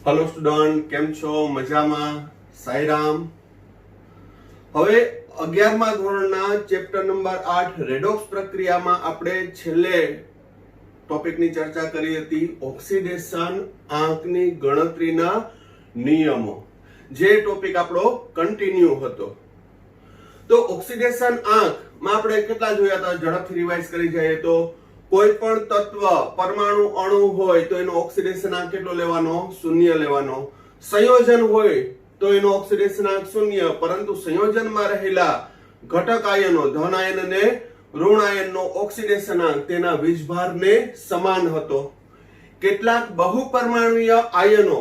Hello student, केम छो? मजामा? साईराम। હવે 11મા ધોરણના ચેપ્ટર નંબર 8 રેડોક્સ પ્રક્રિયામાં આપણે છેલ્લે ટોપિકની ચર્ચા કરી હતી ઓક્સિડેશન આંકની ગણતરીના નિયમો, જે ટોપિક આપણો કન્ટિન્યુ હતો. તો ઓક્સિડેશન આંકમાં આપણે કેટલા જોયા હતા? ઝડપથી રિવાઇઝ કરી જઈએ તો કોઈ પણ તત્વ પરમાણુ અણુ હોય તો એનો ઓક્સિડેશન આંક કેટલો લેવાનો? 0 લેવાનો. સંયોજન હોય તો એનો ઓક્સિડેશન આંક 0, પરંતુ સંયોજનમાં રહેલા ઘટક આયનો ધન આયન અને ઋણ આયનનો ઓક્સિડેશન આંક તેના વીજભારને સમાન હતો. કેટલાક બહુપરમાણુય આયનો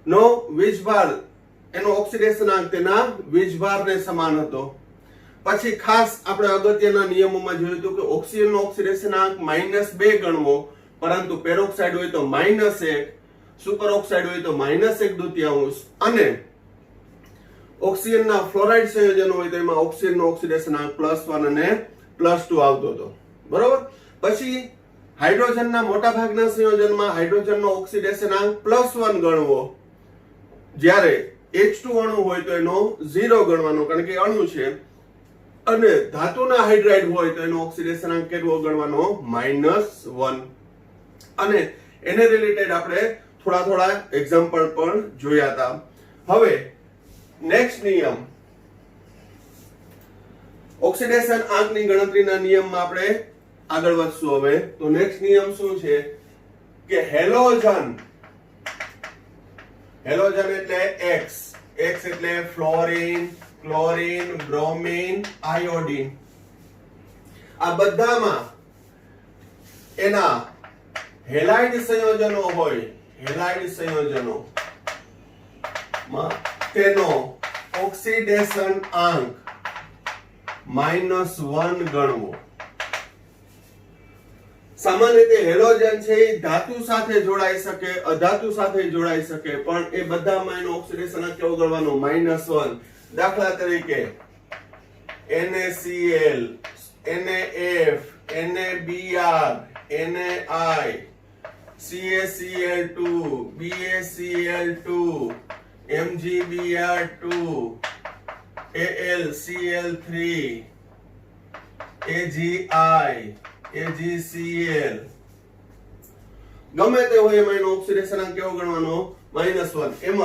નો વીજભાર એનો ઓક્સિડેશન આંક તેના વીજભારને સમાન હતો. પછી ખાસ આપણે અગત્યના નિયમોમાં જોયું હતું કે ઓક્સિજનનો ઓક્સિડેશન આંક -2 ગણવો, પરંતુ પેરોક્સાઇડ હોય તો -1, સુપર ઓક્સાઇડ હોય તો -1/2, અને ઓક્સિજનના ફ્લોરાઇડ સંયોજનો હોય તો એમાં ઓક્સિજનનો ઓક્સિડેશન આંક +1 અને +2 આવતો હતો. બરોબર. પછી હાઇડ્રોજનના મોટા ભાગના સંયોજનમાં હાઇડ્રોજનનો ઓક્સિડેશન આંક +1 ગણવો, જ્યારે H2 અણુ હોય તો એનો 0 ગણવાનો, કારણ કે અણુ છે. અને ધાતુના હાઇડ્રાઇડ હોય તો એનો ઓક્સિડેશન આંક કેટલો ગણવાનો? -1. અને એને રિલેટેડ આપણે થોડા એક્ઝામ્પલ પણ જોયા હતા. હવે નેક્સ્ટ નિયમ, ઓક્સિડેશન આંકની ગણતરીના નિયમમાં આપણે આગળ વધશું. હવે તો નેક્સ્ટ નિયમ શું છે કે હેલોજન એટલે X એટલે ફ્લોરીન, ક્લોરીન, બ્રોમીન, આયોડીન, આ બધામાં એના હેલાઇડ સંયોજનો હોય, હેલાઇડ સંયોજનો માં તેનો ઓક્સિડેશન આંક -1 ગણવો. સામાન્ય રીતે હેલોજન છે એ ધાતુ સાથે જોડાઈ શકે, અધાતુ સાથે જોડાઈ શકે, પણ એ બધામાં એનો ઓક્સિડેશન આંક કેવો ગણવાનો? -1. દાખલા તરીકે NaCl, NaF, NaBr, NaI, CaCl2, BaCl2, MgBr2, AlCl3, AgI, AgCl, ગમે તે હોય એમાં એનો ઓક્સિડેશન આંક કેવો ગણવાનો? -1. એમ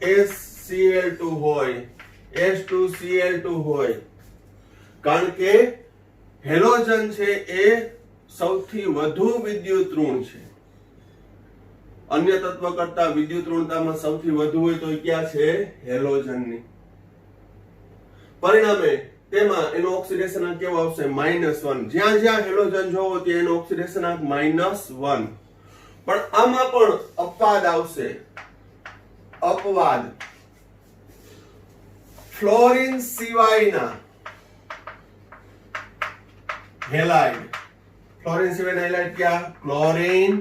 જ SCl2 હોય, H2Cl2 હોય, કારણ કે હેલોજન છે એ સૌથી વધુ વિદ્યુત ઋણ છે. અન્ય તત્વ કરતા વિદ્યુત ઋણતામાં સૌથી વધુ હોય તો ક્યાં છે? હેલોજનની. પરિણામે તેમાં એનો ઓક્સિડેશન આંક કેવો આવશે? -1. જ્યાં જ્યાં હેલોજન જોવો ત્યાં એનો ઓક્સિડેશન આંક -1. પણ આમાં પણ અપવાદ આવશે. અપવાદ ફ્લોરીન સિવાયના હેલાઇડ, ફ્લોરીન સિવાયના હેલાઇડ ક્યાં? Chlorine,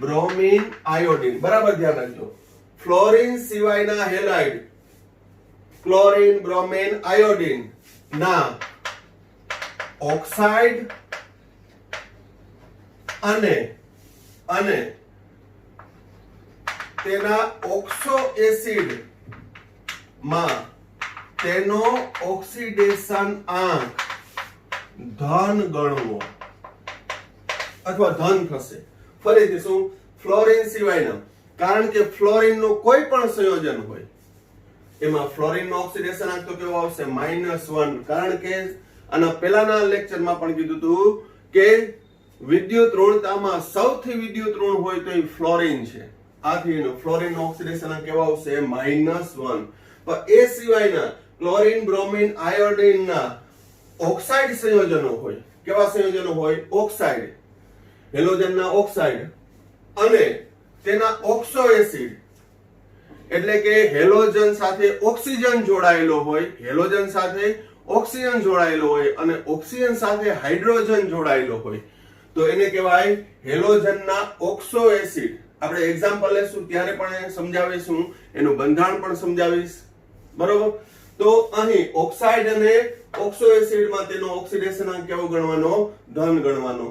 bromine, iodine. બરાબર ધ્યાન રાખજો. ફ્લોરીન સિવાયના હેલાઇડ ક્લોરીન, બ્રોમીન, આયોડીન ના ઓક્સાઇડ અને તેના ઓક્સો એસિડ માં તેનો ઓક્સિડેશન આંક ધન ગણવો, અથવા ધન થશે. ફરીથી શું? ફ્લોરીન સિવાયના, કારણ કે ફ્લોરીનનું કોઈ પણ સંયોજન હોય એમાં ફ્લોરીનનો ઓક્સિડેશન આંક તો કેવો આવશે? -1. કારણ કે આના પહેલાના લેક્ચરમાં પણ કીધું હતું કે વિદ્યુત ઋણતામાં સૌથી વિદ્યુત ઋણ હોય તો એ ફ્લોરીન છે. આથી એનો ફ્લોરીનનો ઓક્સિડેશન આંક કેવો આવશે? -1. પણ એ સિવાયના ક્લોરીન, બ્રોમીન, આયોડીનના ઓક્સાઇડ સંયોજનો હોય. કેવા સંયોજનો હોય? ઓક્સાઇડ, હેલોજનના ઓક્સાઇડ અને તેના ઓક્સો એસિડ, એટલે કે હેલોજન સાથે ઓક્સિજન જોડાયેલો હોય, હેલોજન સાથે ઓક્સિજન જોડાયેલો હોય અને ઓક્સિજન સાથે હાઇડ્રોજન જોડાયેલો હોય તો એને કહેવાય હેલોજનના ઓક્સો એસિડ. આપણે એક્ઝામ્પલ લેશું ત્યારે પણ સમજાવીશું, એનું બંધારણ પણ સમજાવીશ. બરોબર. તો અહીં ઓક્સાઇડ અને ઓક્સો એસિડમાં તેનો ઓક્સિડેશન આંક કેવો ગણવાનો? ધન ગણવાનો.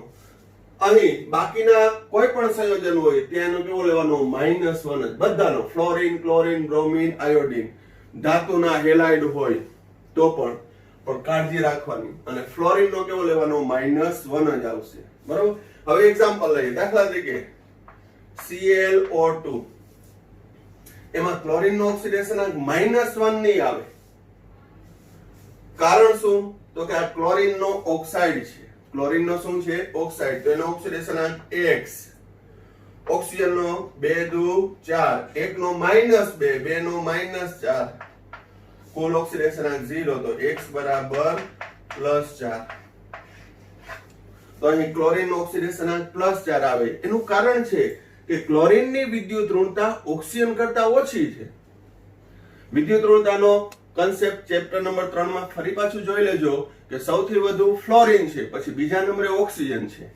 અહીં બાકીના કોઈ પણ સંયોજન હોય ત્યાંનો કેવો લેવાનો -1 જ બધાનો ફ્લોરિન ક્લોરીન બ્રોમિન આયોડિન ધાતુના હેલાઇડ હોય તો પણ કાળજી રાખવાની અને ફ્લોરિન નો કેવો લેવાનો -1 જ આવશે બરોબર હવે એક્ઝામ્પલ લઈએ દાખલા તરીકે ClO2 એમાં ક્લોરીન નો ઓક્સિડેશન અંક -1 નહીં આવે કારણ શું તો કે આ ક્લોરીન નો ઓક્સાઇડ છે ક્લોરીન નો શું છે ઓક્સાઇડ તો એનો ઓક્સિડેશન અંક X ઓક્સિજન નો 2 2 4 1 નો -2 2 નો -4 કુલ ઓક્સિડેશન અંક 0 તો X બરાબર +4 તો અહીં ક્લોરીન નો ઓક્સિડેશન અંક +4 આવે એનું કારણ છે કે ક્લોરીન ની વિદ્યુત ઋણતા ઓક્સિજન કરતા ઓછી છે વિદ્યુત ઋણતાનો કન્સેપ્ટ ચેપ્ટર નંબર 3 માં ફરી પાછું જોઈ લેજો કે સૌથી વધુ ફ્લોરિન છે પછી બીજા નંબરે ઓક્સિજન છે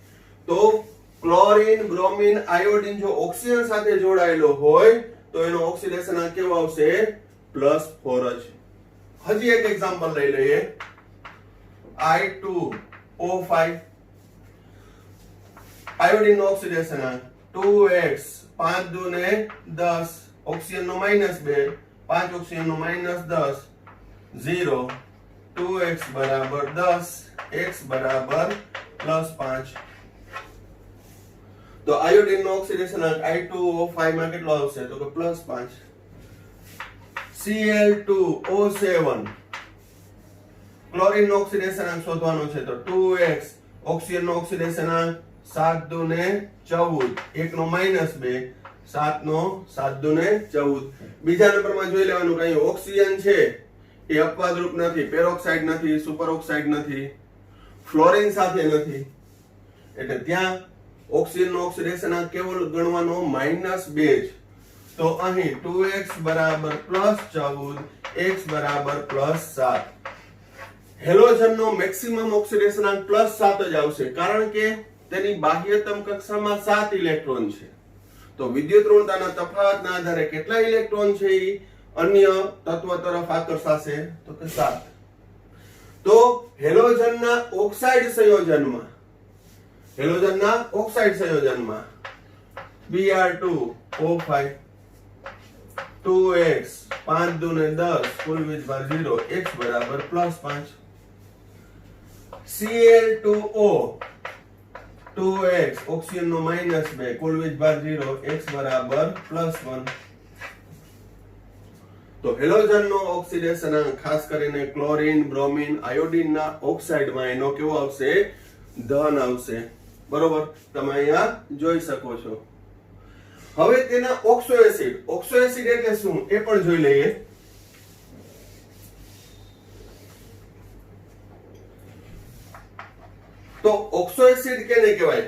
તો ક્લોરીન બ્રોમિન આયોડિન જો ઓક્સિજન સાથે જોડાયેલો હોય તો એનો ઓક્સિડેશન અંક કેવો આવશે +4 જ હજી એક એક્ઝામ્પલ લઈ લઈએ I2O5 આયોડિન નો ઓક્સિડેશન અંક 2x 5 2 ને 10 ઓક્સિજન નો -2 5 ઓક્સિજન નો -10 0 2x બરાબર 10 x બરાબર +5 તો આયોડિન નો ઓક્સિડેશન અંક I2O5 માં કેટલો આવશે તો કે +5 Cl2O7 ક્લોરીન નો ઓક્સિડેશન અંક શોધવાનો છે તો 2x ઓક્સિજન નો ઓક્સિડેશન અંક 7 2 ને 14 1 નો -2 7 નો 7 2 ને 14 બીજા નંબરમાં જોઈ લેવાનું કે અહીં ઓક્સિજન છે એ અપવાદરૂપ નથી પેરોક્સાઇડ નથી સુપર ઓક્સાઇડ નથી ફ્લોરિન સાથે નથી એટલે ત્યાં ઓક્સિજન નો ઓક્સિડેશન અંક કેવો ગણવાનો -2 જ તો અહીં 2x બરાબર +14 x બરાબર +7 હેલોજન નો મેક્સિમમ ઓક્સિડેશન અંક +7 જ આવશે કારણ કે તેની બાહ્યતમ કક્ષામાં 7 ઇલેક્ટ્રોન છે તો વિદ્યુત ઋણતાના તફાવતના આધારે કેટલા ઇલેક્ટ્રોન છે એ અન્ય તત્વ તરફ આકર્ષાશે તો કે 7 તો હેલોજનના ઓક્સાઇડ સંયોજનમાં Br2O5 2x 5 2 ને 10 કુલ વીજભાર 0 x બરાબર +5 Cl2O 2x ઓક્સિજન નો -2 કુલ વીજભાર 0 x બરાબર +1 તો હેલોજન નો ઓક્સિડેશન અંક ખાસ કરીને ક્લોરીન બ્રોમિન આયોડિન ના ઓક્સાઇડમાં એનો કેવો આવશે ધન આવશે બરોબર તમે અહીંયા જોઈ શકો છો હવે તેના ઓક્સો એસિડ એટલે શું એ પણ જોઈ લઈએ તો ઓક્સો એસિડ કેને કહેવાય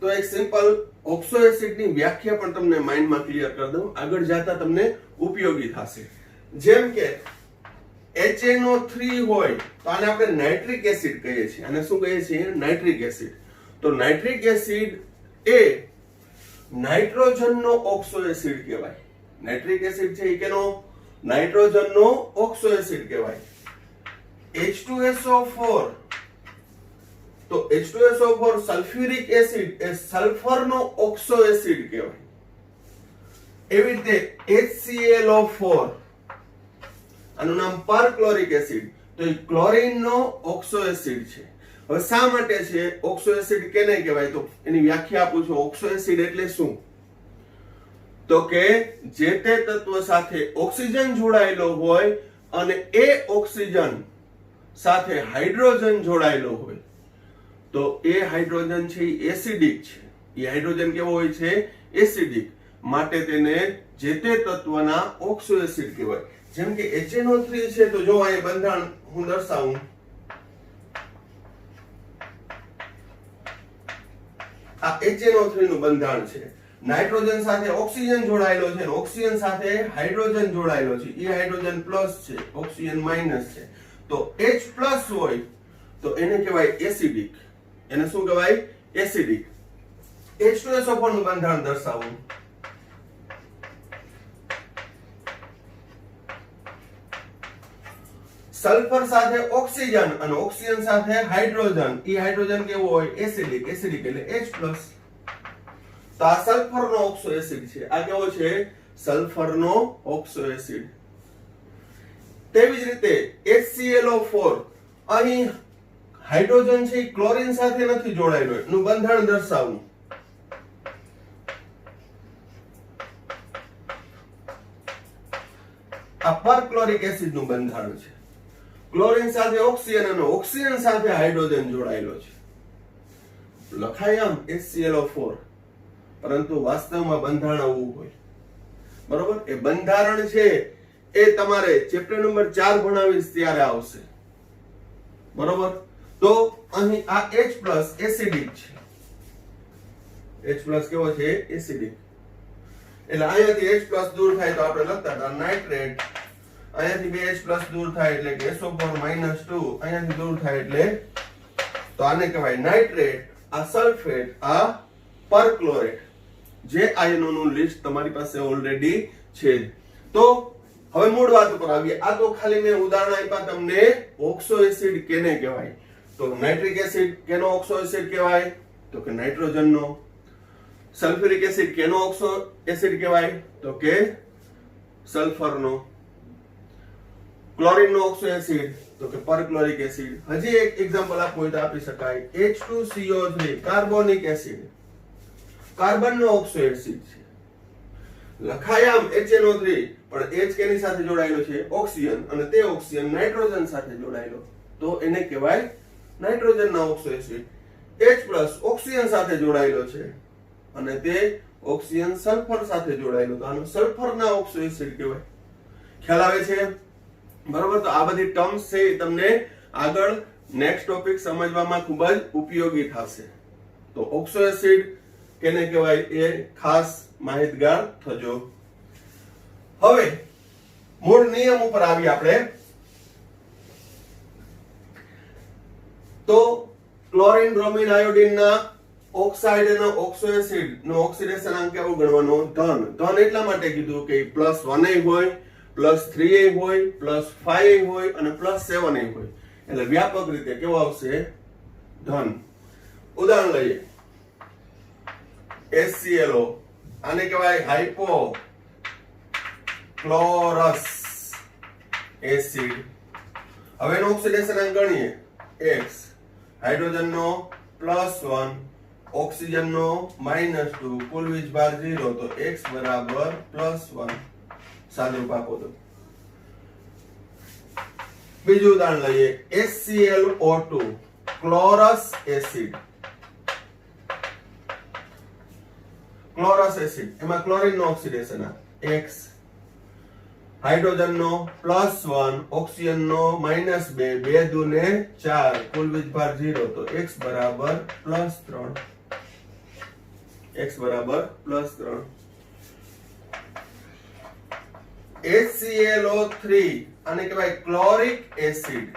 તો એક સિમ્પલ ઓક્સો એસિડ ની વ્યાખ્યા પણ તમને માઇન્ડમાં ક્લિયર કરી દઉં આગળ જતા તમને ઉપયોગી થશે જેમ કે HNO3 હોય તો આને આપણે નાઇટ્રિક એસિડ કહીએ છીએ અને શું કહીએ છીએ નાઇટ્રિક એસિડ તો નાઇટ્રિક એસિડ એ નાઇટ્રોજનનો ઓક્સો એસિડ કહેવાય નાઇટ્રિક એસિડ છે એ કેનો નાઇટ્રોજનનો ઓક્સો એસિડ કહેવાય H2SO4 તો H2SO4 સલ્ફ્યુરિક એસિડ એ સલ્ફરનો ઓક્સો એસિડ કહેવાય એવી રીતે HClO4 આનું નામ પરક્લોરિક એસિડ તો એ ક્લોરીનનો ઓક્સો એસિડ છે હવે શા માટે છે ઓક્સો એસિડ કેને કહેવાય તો એની વ્યાખ્યા આપું છું ઓક્સો એસિડ એટલે શું તો કે જે તે તત્વ સાથે ઓક્સિજન જોડાયેલો હોય અને એ ઓક્સિજન સાથે હાઇડ્રોજન જોડાયેલો હોય તો એ હાઇડ્રોજન છે એ એસિડિક છે એ હાઇડ્રોજન કેવો હોય છે એસિડિક માટે તેને જે તે તત્વના ઓક્સો એસિડ કહેવાય જેમ કે HNO3 છે તો જો અહીં બંધારણ હું દર્શાવું આ HNO3 નું બંધારણ છે નાઇટ્રોજન સાથે ઓક્સિજન જોડાયેલો છે ઓક્સિજન સાથે હાઇડ્રોજન જોડાયેલો છે એ હાઇડ્રોજન પ્લસ છે ઓક્સિજન માઈનસ છે તો H પ્લસ હોય તો એને કહેવાય એસિડિક એને શું કહેવાય એસિડિક H2SO4 નું બંધારણ દર્શાવું સલ્ફર સાથે ઓક્સિજન અને ઓક્સિજન સાથે હાઇડ્રોજન, ઈ હાઇડ્રોજન કેવો હોય? એસિડિક, એસિડિક એટલે H+. તો આ સલ્ફરનો ઓક્સો એસિડ છે. આ કેવો છે? સલ્ફરનો ઓક્સો એસિડ. તેવી જ રીતે HClO4, અહીં હાઇડ્રોજન છે એ ક્લોરીન સાથે નથી જોડાયેલો, એનું બંધારણ દર્શાવવું. આ પરક્લોરિક એસિડ નું બંધારણ છે. ક્લોરીન સાથે ઓક્સિજન અને ઓક્સિજન સાથે હાઇડ્રોજન જોડાયેલો છે. લખાય આમ HClO4, પરંતુ વાસ્તવમાં બંધારણ આવું હોય. બરોબર? એ બંધારણ છે એ તમારે ચેપ્ટર નંબર 4 ભણાવીશ ત્યારે આવશે. બરોબર? તો અહીં આ H+ એસિડિક છે. H+ કેવો છે? એસિડિક. એટલે અહીંયાથી H+ દૂર થાય તો આપણે લખતા હતા નાઇટ્રેટ. અહીંયાથી બે H+ દૂર થાય એટલે કે SO4 -2. અહીંયાથી દૂર થાય એટલે તો આને કહેવાય નાઇટ્રેટ. આ સલ્ફેટ, આ પરક્લોરેટ. જે આયનોનું લિસ્ટ તમારી પાસે ઓલરેડી છે. તો હવે મૂળ વાત ઉપર આવીએ. આ તો ખાલી મેં ઉદાહરણ આપ્યા તમને. ઓક્સો એસિડ કેને કહેવાય? તો નાઇટ્રિક એસિડ કેનો ઓક્સો એસિડ કહેવાય? તો કે નાઇટ્રોજનનો. સલ્ફ્યુરિક એસિડ કેનો ઓક્સો એસિડ કહેવાય? તો કે સલ્ફરનો. ક્લોરીનનો ઓક્સો એસિડ તો કે પરક્લોરિક એસિડ. હજી એક એક્ઝામ્પલ આપવું હોય તો આપી શકાય. H2CO3 કાર્બોનિક એસિડ, કાર્બનનો ઓક્સો એસિડ છે. લખાય આમ HNO3, પણ H કેની સાથે જોડાયેલો છે? ઓક્સિજન, અને તે ઓક્સિજન નાઇટ્રોજન સાથે જોડાયેલો, તો એને કહેવાય નાઇટ્રોજનનો ઓક્સો એસિડ. H+ ઓક્સિજન સાથે જોડાયેલો છે અને તે ઓક્સિજન સલ્ફર સાથે જોડાયેલો, તો આનો સલ્ફરના ઓક્સો એસિડ કહેવાય. ખ્યાલ આવે છે? બરોબર? તો આ બધી ટર્મ્સ છે એ તમને આગળ નેક્સ્ટ ટોપિક સમજવામાં ખૂબ જ ઉપયોગી થશે. તો ઓક્સો એસિડ કેને કહેવાય એ ખાસ માહિતગાર થજો. હવે મૂળ નિયમ ઉપર આવી આપણે. તો ક્લોરીન, બ્રોમિન, આયોડિન ના ઓક્સાઇડ અને ઓક્સો એસિડ નો ઓક્સિડેશન અંક કેવો ગણવાનો? ધન. ધન એટલા માટે કીધું કે +1 હોય, +3 હોય, +5 હોય અને +7 હોય. એટલે વ્યાપક રીતે કેવો આવશે? ધન. ઉદાહરણ લઈએ. HClO, આને કહેવાય હાઇપોક્લોરસ એસિડ. હવે એનો ઓક્સિડેશન અંક ગણીએ. X, હાઇડ્રોજનનો +1, ઓક્સિજનનો -2, કુલ વીજભાર 0, તો X બરાબર +1. સાદુરૂપ આપો તો. બીજું ઉદાહરણ લઈએ. HClO2 ક્લોરસ acid. ક્લોરસ એસિડ, એમાં ક્લોરીનનો ઓક્સિડેશન X, હાઇડ્રોજનનો +1, ઓક્સિજનનો -2, 2 દુને 4, કુલ વીજભાર 0, તો X બરાબર +3. X બરાબર +3. HClO3, આને કહેવાય ક્લોરિક એસિડ.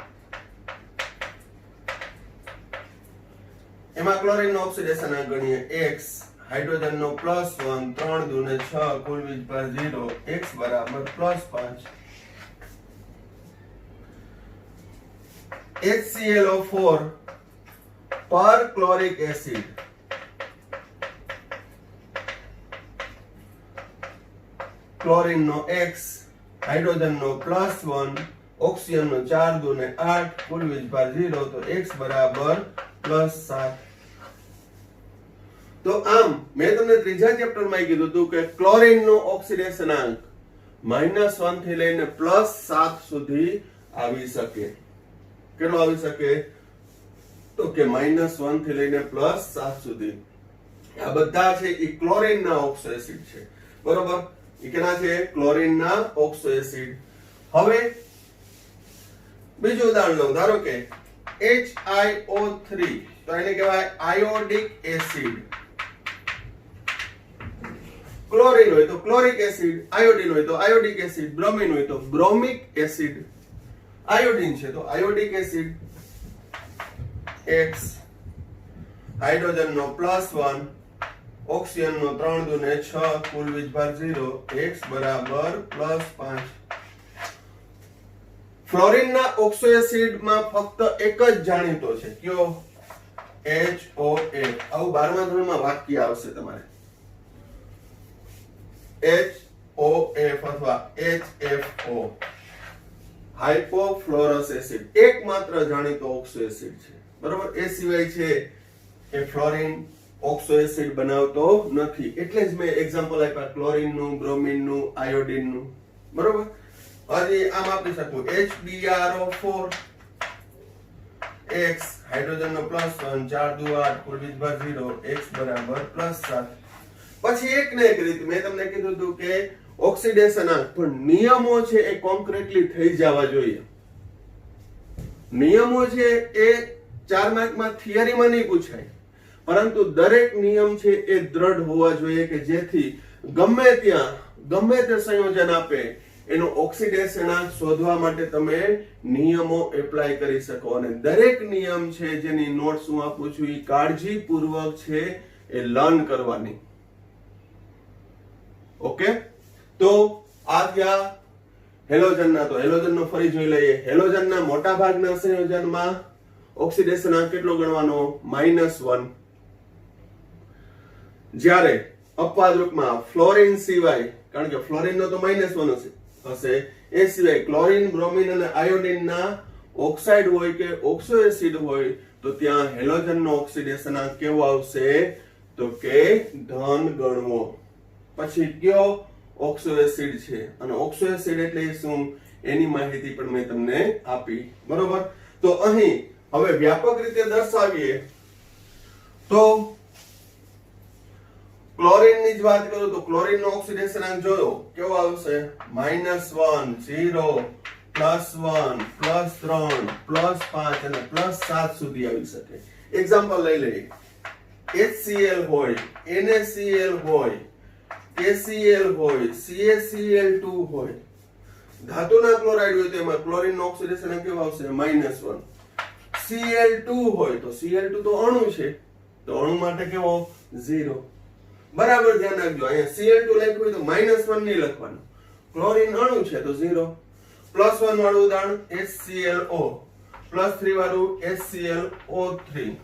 એમાં ક્લોરીનનો ઓક્સિડેશન ગણીએ. X, હાઇડ્રોજનનો +1, 3 દુને 6, કુલ વીજભાર 0, X બરાબર +5. HClO4 પરક્લોરિક acid. ક્લોરીનનો X, હાઇડ્રોજનનો +1, ઓક્સિજનનો 4 દુને 8, કુલ વીજભાર 0, તો X બરાબર +7. તો આમ મેં તમને ત્રીજા ચેપ્ટરમાં કીધું હતું કે ક્લોરીનનો ઓક્સિડેશનાંક -1 થી લઈને +7 સુધી આવી શકે. કેટલો આવી શકે? તો કે -1 થી લઈને +7 સુધી. આ બધા છે એ ક્લોરીનના ઓક્સો એસિડ છે. બરોબર? એ કેના છે? ક્લોરીનના ઓક્સો એસિડ. હવે બીજું ઉદાહરણ લો. ધારો કે HiO3, તો એને કહેવાય આયોડિક એસિડ. ક્લોરીન હોય તો ક્લોરિક એસિડ, આયોડિન હોય તો આયોડિક એસિડ, બ્રોમિન હોય તો બ્રોમિક એસિડ. આયોડિન છે તો આયોડિક એસિડ. X, હાઇડ્રોજનનો +1, ઓક્સિજનનો 3 દુને 6, કુલ વીજભાર 0, X બરાબર +5. ફ્લોરિનના ઓક્સો એસિડમાં ફક્ત એક જ જાણીતો છે, કયો? HOF. આવું 12મા ધોરણમાં વાક્ય આવશે તમારે, HOF અથવા HFO, હાઇપોફ્લોરસ એસિડ. એકમાત્ર જાણીતો ઓક્સો એસિડ છે, બરોબર. એ સિવાય છે એ ફ્લોરિન ઓક્સો એસિડ બનાવતો નથી. એટલે જ મેં એક્ઝામ્પલ આપ્યા ક્લોરીનનું, બ્રોમિનનું, આયોડિનનું, બરોબર. હજી આમ આપી શકું HbRO4 X હાઇડ્રોજનનો +1 4 દુ 8 કુલ વીજભાર 0 x બરાબર +7. પછી એક ને એક રીત મેં તમને કીધું હતું કે ઓક્સિડેશન આંક, પણ નિયમો છે એ કોન્ક્રીટલી થઈ જવા જોઈએ. નિયમો છે એ 4 માર્કમાં થિયરીમાં નહીં પૂછાય, પરંતુ દરેક નિયમ છે એ દ્રઢ હોવા જોઈએ કે જેથી ગમે ત્યાં ગમે તે સંયોજન આપે એનો ઓક્સિડેશન આંક શોધવા માટે તમે નિયમો એપ્લાય કરી શકો. અને દરેક નિયમ છે જેની નોટ્સ હું આપું છું એ કાળજીપૂર્વક છે એ લર્ન કરવાની. ઓકે, તો આ થયા હેલોજનના. તો હેલોજનનો ફરી જોઈ લઈએ. હેલોજનના મોટા ભાગના સંયોજનમાં ઓક્સિડેશન આંક કેટલો ગણવાનો? -1. જ્યારે અપવાદરૂપમાં ફ્લોરિન સિવાય, કારણ કે ફ્લોરિનનો તો -1 હશે, એ સિવાય ક્લોરીન, બ્રોમિન અને આયોડિનના ઓક્સાઇડ હોય કે ઓક્સો એસિડ હોય તો ત્યાં હેલોજનનો ઓક્સિડેશન આંક કેવો આવશે? તો કે ધન ગણવો. પછી કયો? ઓક્સો એસિડ છે. અને ઓક્સો એસિડ એટલે શું એની માહિતી પણ મેં તમને આપી, બરોબર. તો અહીં હવે વ્યાપક રીતે દર્શાવીએ તો ક્લોરીનની જ વાત કરું તો ક્લોરીનનો ઓક્સિડેશન આંક જોયો કેવો આવશે? -1 0 +1 +3 +5 અને +7 સુધી આવી શકે. એક્ઝામ્પલ લઈ લઈએ. HCl હોય, NaCl હોય, KCl હોય, CaCl2 હોય, ધાતુના ક્લોરાઇડ હોય તો એમાં ક્લોરીનનો ઓક્સિડેશન આંક કેવો આવશે? -1. Cl2 હોય તો Cl2 તો અણુ છે, તો અણુ માટે કેવો? 0. બરાબર ધ્યાન રાખજો, અહીંયા Cl2 લખ્યું હોય તો -1 નહીં લખવાનું. ક્લોરીન અણુ છે તો 0. +1 વાળું ઉદાહરણ HClO, +3 વાળું HClO3,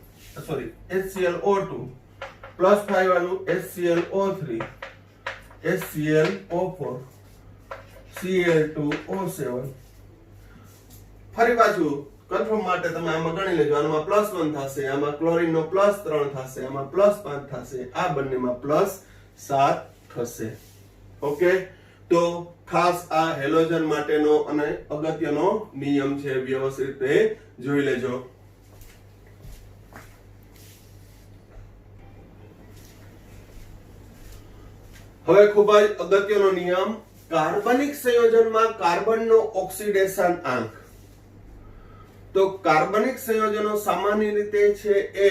સોરી HClO2, +5 વાળું HClO3, HClO4, Cl2O7. ફરી પાછું કન્ફર્મ માટે તમે આમાં ગણી લેજો. આમાં +1 થશે, આમાં ક્લોરીનનો +3 થશે, આમાં +5 થશે, આ બંનેમાં +7 થશે. ઓકે, તો ખાસ આ હેલોજન માટેનો અને અગત્યનો નિયમ છે, વ્યવસ્થિત રીતે જોઈ લેજો. હવે ખૂબ જ અગત્યનો નિયમ, કાર્બનિક સંયોજનમાં કાર્બનનો ઓક્સિડેશન આંક. તો કાર્બનિક સંયોજનો સામાન્ય રીતે છે એ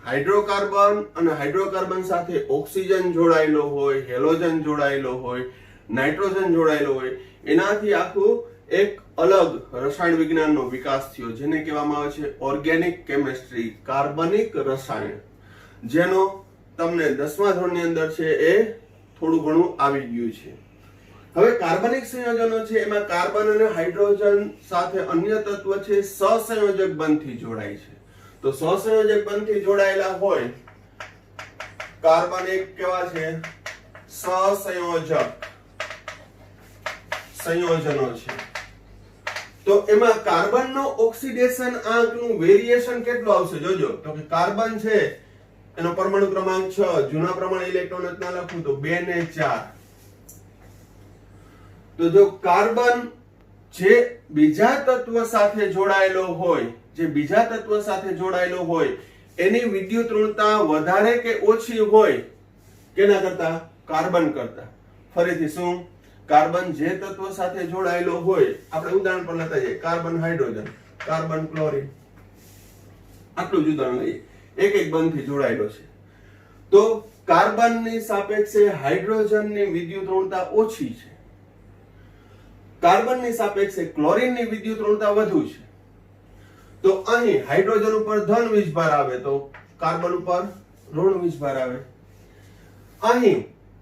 હાઇડ્રોકાર્બન અને હાઇડ્રોકાર્બન સાથે ઓક્સિજન જોડાયેલો હોય, હેલોજન જોડાયેલો હોય, નાઇટ્રોજન જોડાયેલો હોય, એનાથી આખું એક અલગ રસાયણ વિજ્ઞાનનો વિકાસ થયો, જેને કહેવામાં આવે છે ઓર્ગેનિક કેમિસ્ટ્રી, કાર્બનિક રસાયણ, જેનો તમને 10મા ધોરણની અંદર છે એ થોડું ઘણું આવી ગયું છે. હવે કાર્બનિક સંયોજનો છે એમાં કાર્બન અને હાઇડ્રોજન સાથે અન્ય તત્વ છે સહસંયોજક બંધથી જોડાય છે. તો સહસંયોજક બંધથી જોડાયેલા હોય કાર્બન એક કેવા છે? સહસંયોજક સંયોજનો છે. તો એમાં કાર્બનનો ઓક્સિડેશન આંકનું વેરિએશન કેટલું આવશે જોજો. તો કે કાર્બન છે એનો પરમાણુ ક્રમાંક 6, જૂના પ્રમાણે ઇલેક્ટ્રોન રચના લખું તો 2 ને 4. તો જો કાર્બન જે બીજા તત્વ સાથે જોડાયેલો હોય, એની વિદ્યુત ઋણતા વધારે કે ઓછી હોય કેના કરતા? કાર્બન કરતા. ફરીથી શું? કાર્બન જે તત્વ સાથે જોડાયેલો હોય, આપણે ઉદાહરણ પર લેતા જઈએ, કાર્બન હાઇડ્રોજન, કાર્બન ક્લોરીન, આટલું જ ઉદાહરણ લઈએ, એક એક બંધથી જોડાયેલો છે. તો કાર્બનની સાપેક્ષે હાઇડ્રોજનની વિદ્યુત ઋણતા ઓછી છે, કાર્બનની સાપેક્ષે ક્લોરીનની વિદ્યુત ઋણતા વધુ છે. તો અહીં હાઇડ્રોજન ઉપર ધન વીજભાર આવે તો કાર્બન ઉપર ઋણ વીજભાર આવે. અહીં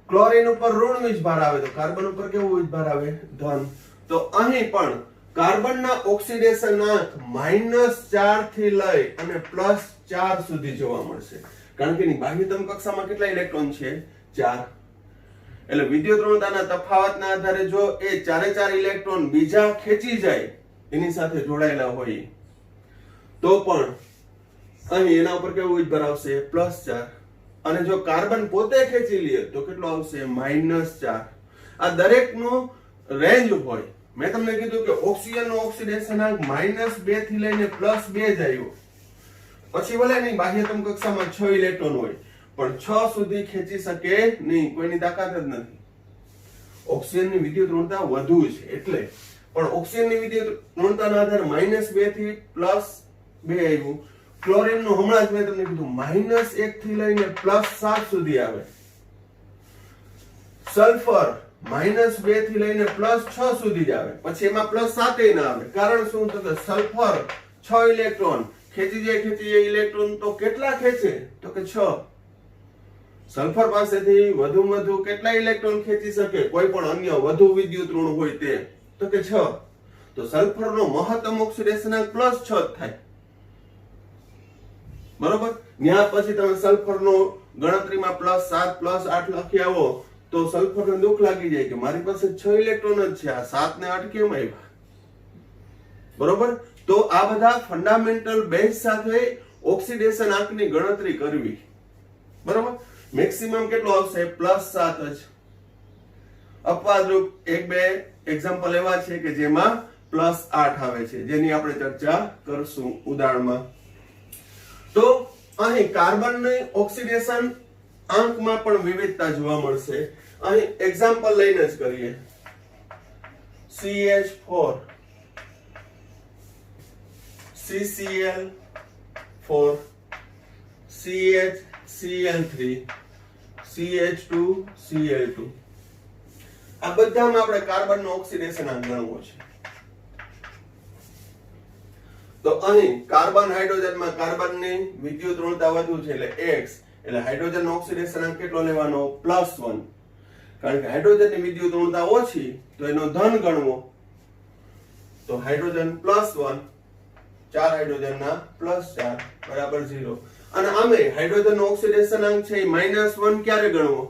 ક્લોરીન ઉપર ઋણ વીજભાર આવે તો કાર્બન ઉપર કેવો વીજભાર આવે? ધન. તો અહીં પણ કાર્બનના ઓક્સિડેશનાંક -4 થી લઈ અને +4 સુધી જોવા મળશે, કારણ કે એની બાહ્યતમ કક્ષામાં કેટલા ઇલેક્ટ્રોન છે? 4. એટલે વિદ્યુતઋણતાના તફાવતના આધારે જો એ 4 ઇલેક્ટ્રોન બીજા ખેંચી જાય એની સાથે જોડાયેલા હોય તો પણ અહીં એના ઉપર કેવું વીજભાર આવશે? +4. અને જો કાર્બન પોતે ખેંચી લે તો કેટલો આવશે? -4. આ દરેકનું રેન્જ હોય. મેં તમને કીધું કે ઓક્સિજનનો ઓક્સિડેશનાંક -2 થી લઈને +2 જ આવ્યો, પછી ભલે એની બાહ્યતમ કક્ષામાં 6 ઇલેક્ટ્રોન હોય પણ 6 સુધી ખેંચી શકે નહીં, કોઈની તાકાત જ નથી. ઓક્સિજનની વિદ્યુત ઋણતા વધુ છે એટલે, પણ ઓક્સિજનની વિદ્યુત ઋણતાના આધારે -2 થી +2 આવ્યું. ક્લોરીનનું હમણાં જ મેં તમને કીધું -1 થી લઈને +7 સુધી આવે. સલ્ફર -2 થી લઈને +6 સુધી જ આવે, પછી એમાં +7 ના આવે. કારણ શું? તો કે સલ્ફર 6 ઇલેક્ટ્રોન ખેંચી જાય ઇલેક્ટ્રોન તો કેટલા ખેંચે? તો કે 6. સલ્ફર પાસેથી વધુમાં વધુ કેટલા ઇલેક્ટ્રોન ખેંચી શકે કોઈ પણ અન્ય વધુ વિદ્યુત ઋણ હોય તે? તો કે 6. તો સલ્ફરનો મહત્તમ ઓક્સિડેશનાંક +6 થાય. બરોબર? ત્યાં પછી તમે સલ્ફરનો ગણતરીમાં +7 +8 લખી આવો તો સલ્ફરને દુઃખ લાગી જાય કે મારી પાસે 6 ઇલેક્ટ્રોન જ છે, આ 7 ને 8 કેમ આવ્યા? બરોબર? તો આ બધા ફંડામેન્ટલ બેઝ સાથે ઓક્સિડેશન આંકની ગણતરી કરવી. બરોબર? મેક્સિમમ કેટલો આવશે? +7 જ. અપવાદરૂપ 1-2 એક્ઝામ્પલ એવા છે કે જેમાં +8 આવે છે, જેની આપણે ચર્ચા કરશું ઉદાહરણમાં. તો અહીં કાર્બનની ઓક્સિડેશન આંકમાં પણ વિવિધતા જોવા મળશે. અહીં એક્ઝામ્પલ લઈને જ કરીએ. CH4 CCl4 CHCl3 CH2 Cl2 આ બધામાં આપણે કાર્બનનો ઓક્સિડેશન આંક ગણવો છે. તો અહીં કાર્બન હાઇડ્રોજનમાં કાર્બનની વિદ્યુત ઋણતા વધુ છે એટલે X, એટલે હાઇડ્રોજનનો ઓક્સિડેશન આંક કેટલો લેવાનો? +1. કારણ કે હાઇડ્રોજનની વિદ્યુત ઋણતા ઓછી તો એનો ધન ગણવો. તો હાઇડ્રોજન +1, 4 હાઇડ્રોજનના +4 બરાબર 0. અને આમે હાઇડ્રોજનનો ઓક્સિડેશન આંક છે -1 ક્યારે ગણવો?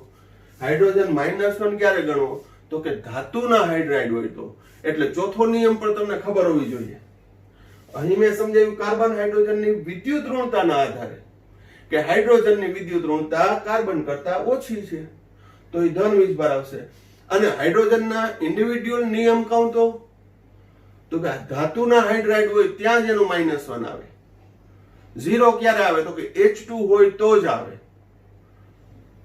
હાઇડ્રોજન -1 ક્યારે ગણવો? તો કે ધાતુના હાઇડ્રાઇડ હોય તો. એટલે ચોથો નિયમ પણ તમને ખબર હોવી જોઈએ. અહીં મેં સમજાવ્યું કાર્બન હાઇડ્રોજનની વિદ્યુત ઋણતાના આધારે કે હાઇડ્રોજનની વિદ્યુત ઋણતા કાર્બન કરતા ઓછી છે તો એ ધન વીજભાર આવશે. અને હાઇડ્રોજનના ઇન્ડિવિડ્યુઅલ નિયમ કહું તો કે ધાતુના હાઇડ્રાઇડ હોય ત્યાં જ એનું -1 આવે. 0 ક્યારે આવે? તો કે H2 હોય તો જ આવે.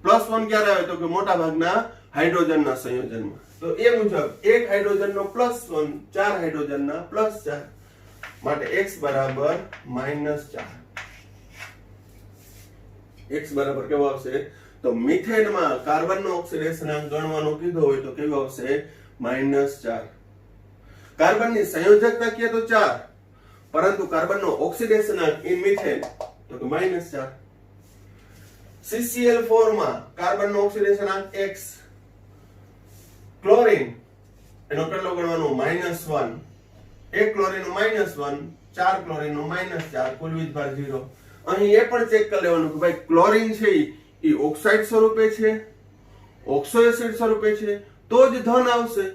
+1 ક્યારે આવે? તો કે મોટા ભાગના હાઇડ્રોજનના સંયોજનમાં. તો એ મુજબ એક હાઇડ્રોજનનો +1, 4 હાઇડ્રોજનના +4 માટે x બરાબર -4. x બરાબર કેવો આવશે? તો મિથેનમાં કાર્બનનો ઓક્સિડેશનાંક ગણવાનો કીધો હોય તો કેવો આવશે? -4. કાર્બનની સંયોજકતા કહે તો 4, પરંતુ કાર્બનનો ઓક્સિડેશનાંક ઇન મિથેન તો કે -4. CCl4 માં કાર્બનનો ઓક્સિડેશનાંક x, ક્લોરીન એનો કેટલો ગણવાનો? -1. એક ક્લોરીનનો -1, 4 ક્લોરીનનો -4, કુલ વીજભાર 0. અહીં એ પણ ચેક કરી લેવાનું કે ભાઈ ક્લોરીન છે એ ઓક્સાઇડ સ્વરૂપે છે, ઓક્સો એસિડ સ્વરૂપે છે તો જ ધન આવશે.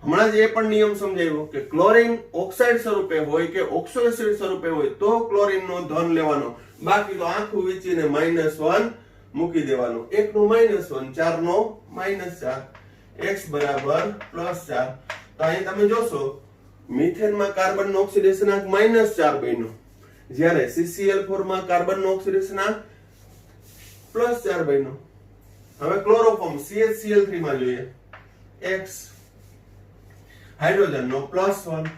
હમણાં જ એ પણ નિયમ સમજાવ્યો કે ક્લોરીન ઓક્સાઇડ સ્વરૂપે હોય કે ઓક્સો એસિડ સ્વરૂપે હોય તો ક્લોરીનનો ધન લેવાનો, બાકી તો આખું વીંચીને -1 મૂકી દેવાનો. 1 નો -1, 4 નો -4, x બરાબર +4. તો અહીં તમે જોશો મિથેનમાં કાર્બનનો ઓક્સિડેશનાંક -4 બન્યો, જ્યારે CCl4 માં કાર્બનનો ઓક્સિડેશનાંક +4 બન્યો. હવે ક્લોરોફોર્મ CHCl3 માં જોઈએ. x હાઇડ્રોજનનો +1,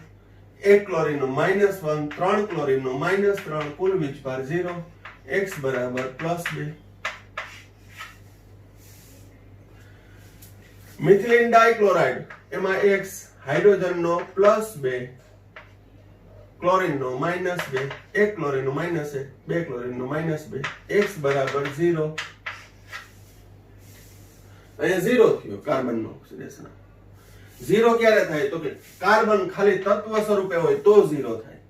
એક ક્લોરીનનો -1, 3 ક્લોરીનનો -3, કુલ વીજભાર 0, x બરાબર +2. મિથિલિન ડાઇક્લોરાઇડ એમાં x હાઇડ્રોજનનો +2, ક્લોરીનનો -2, એક ક્લોરીનનો -1, બે ક્લોરીનનો -2, x બરાબર 0. અહીંયા 0 થયો કાર્બનનો ઓક્સિડેશન. ઝીરો ક્યારે થાય તો કે કાર્બન ખાલી તત્વ સ્વરૂપે હોય તો ઝીરો થાય.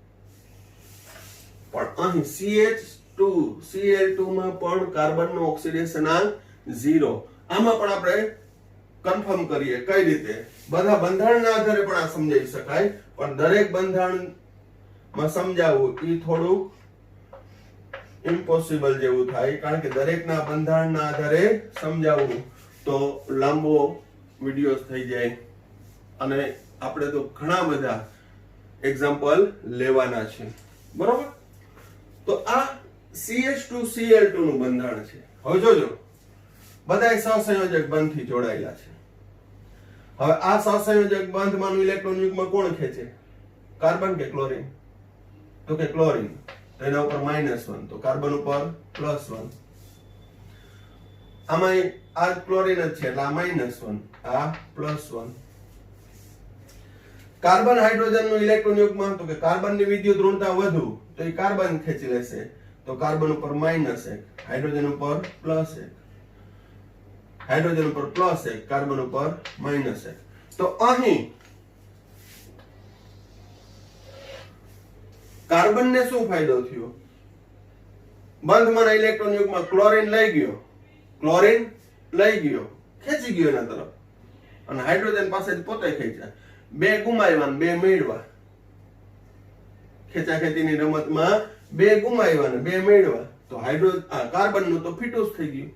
પણ અહીં CH2Cl2 માં પણ કાર્બનનો ઓક્સિડેશનાંક ઝીરો. આમાં પણ આપણે કન્ફર્મ કરીએ કઈ રીતે, બધા બંધારણના આધારે પણ આ સમજાવી શકાય, પણ દરેક બંધારણમાં સમજાવવું એ થોડું ઇમ્પોસિબલ જેવું થાય, કારણ કે દરેકના બંધારણના આધારે સમજાવવું તો લાંબો વિડિયો થઈ જાય અને આપણે તો ઘણા બધા એક્ઝામ્પલ લેવાના છે. બરોબર? તો આ CH2Cl2 નું બંધારણ છે. હવે જોજો, બધાય સહસંયોજક બંધથી જોડાયેલા છે. હવે આ સહસંયોજક બંધમાંનું ઇલેક્ટ્રોન યુગ્મ કોણ ખેંચે? કાર્બન કે ક્લોરીન? તો કે ક્લોરીન. તો એના ઉપર -1, તો કાર્બન ઉપર +1. આમાં આ ક્લોરીન જ છે એટલે આ -1, આ +1. કાર્બન હાઇડ્રોજન નું ઇલેક્ટ્રોન યુગ્મ તો કે કાર્બનની વિદ્યુત ઋણતા વધુ, તો એ કાર્બન ખેંચી લેશે, તો કાર્બન ઉપર -1, હાઇડ્રોજન ઉપર +1, હાઇડ્રોજન ઉપર +1, કાર્બન ઉપર -1. તો અહીં કાર્બનને શું ફાયદો થયો? બંધમાં ઇલેક્ટ્રોન યુગ્મ ક્લોરીન લઈ ગયો, ખેંચી ગયો એના તરફ, અને હાઇડ્રોજન પાસે પોતે ખેંચ્યા. બે ગુમાવ્યા ને બે મેળવા. ખેંચાખેંચીની રમતમાં બે ગુમાવ્યા ને બે મેળવા, તો કાર્બન નું તો ફિટુસ થઈ ગયું.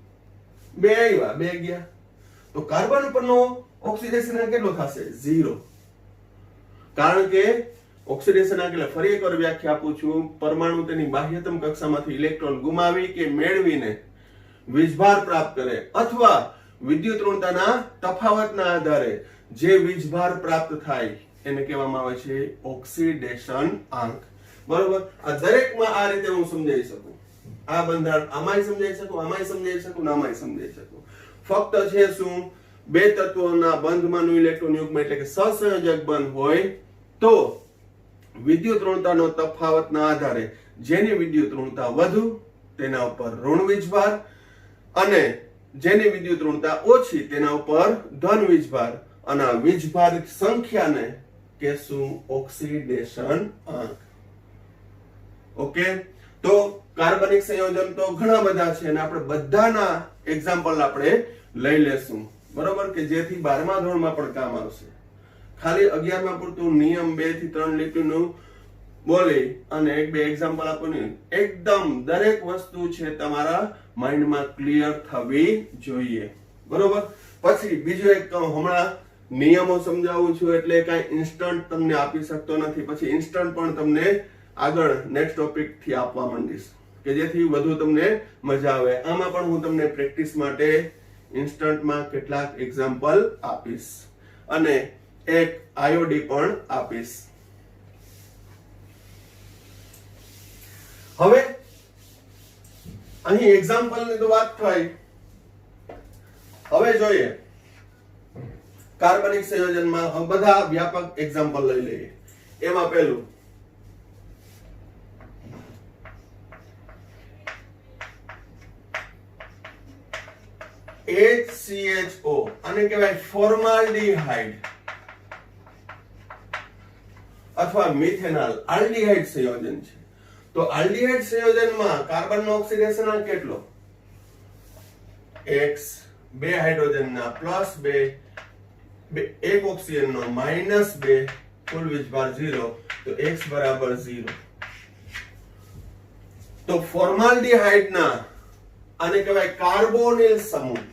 બે આવ્યા બે ગયા, તો કાર્બન ઉપરનો ઓક્સિડેશન કેટલો થશે? 0. કારણ કે ઓક્સિડેશન એટલે ફરી એકવાર વ્યાખ્યા આપું છું, પરમાણુ તેની બાહ્યતમ કક્ષામાંથી ઇલેક્ટ્રોન ગુમાવી કે મેળવીને વીજભાર પ્રાપ્ત કરે, અથવા વિદ્યુત ઋણતાના તફાવતના આધારે જે વીજભાર પ્રાપ્ત થાય એને કહેવામાં આવે છે ઓક્સિડેશન આંક. બરોબર? આ દરેકમાં આ રીતે હું સમજાવી શકું. આ બંધારણ આમાંય સમજાવી શકું, આમાંય સમજાવી શકું, આમાંય સમજાવી શકું. ફક્ત છે શું, બે તત્વોના બંધમાંનું ઇલેક્ટ્રોન યુગ્મ એટલે કે સહસંયોજક બંધ હોય તો વિદ્યુત ઋણતાનો તફાવતના આધારે જેની વિદ્યુત ઋણતા વધુ તેના ઉપર ઋણ વીજભાર, અને જેની વિદ્યુત ઋણતા ઓછી તેના ઉપર ધન વીજભાર, અને આ વીજભાર સંખ્યાને કહેશું ઓક્સિડેશન આંક. ઓકે? તો કાર્બનિક સંયોજન તો ઘણા બધા છે અને આપણે બધાના એક્ઝામ્પલ આપણે લઈ લેશું. બરોબર? કે જેથી 12મા ધોરણમાં પણ કામ આવશે. ખાલી 11મા પૂરતું નિયમ 2 થી 3 લીટીનું બોલી અને 1-2 એક્ઝામ્પલ આપોને, એકદમ દરેક વસ્તુ છે તમારા માઇન્ડમાં ક્લિયર થવી જોઈએ. બરોબર? પછી બીજું એક હમણાં નિયમો સમજાવું છું એટલે કાંઈ ઇન્સ્ટન્ટ તમને આપી શકતો નથી. પછી ઇન્સ્ટન્ટ પણ તમને આગળ નેક્સ્ટ ટોપિક થી આપવા માંડીશ કે જેથી વધુ તમને મજા આવે. આમાં પણ હું તમને પ્રેક્ટિસ માટે ઇન્સ્ટન્ટમાં કેટલાક એક્ઝામ્પલ આપીશ અને એક આયોડી પણ આપીશ. હવે અહીં એક્ઝામ્પલ ની તો વાત થઈ. હવે જોઈએ કાર્બનિક સંયોજનમાં બધા વ્યાપક એક્ઝામ્પલ લઈ લઈએ. એમાં પહેલું HCHO, આને કહેવાય ફોર્માલ્ડિહાઇડ અથવા મિથેનોલ આલ્ડિહાઇડ સંયોજન છે. તો આલ્ડિહાઇડ સંયોજનમાં કાર્બનનો ઓક્સિડેશનાંક કેટલો? X, બે હાઇડ્રોજનના +2, એક ઓક્સિજનનો -2, કુલ વીજભાર 0, તો X બરાબર 0. તો ફોર્માલ્ડિહાઇડના આને કહેવાય કાર્બોનિલ સમૂહ.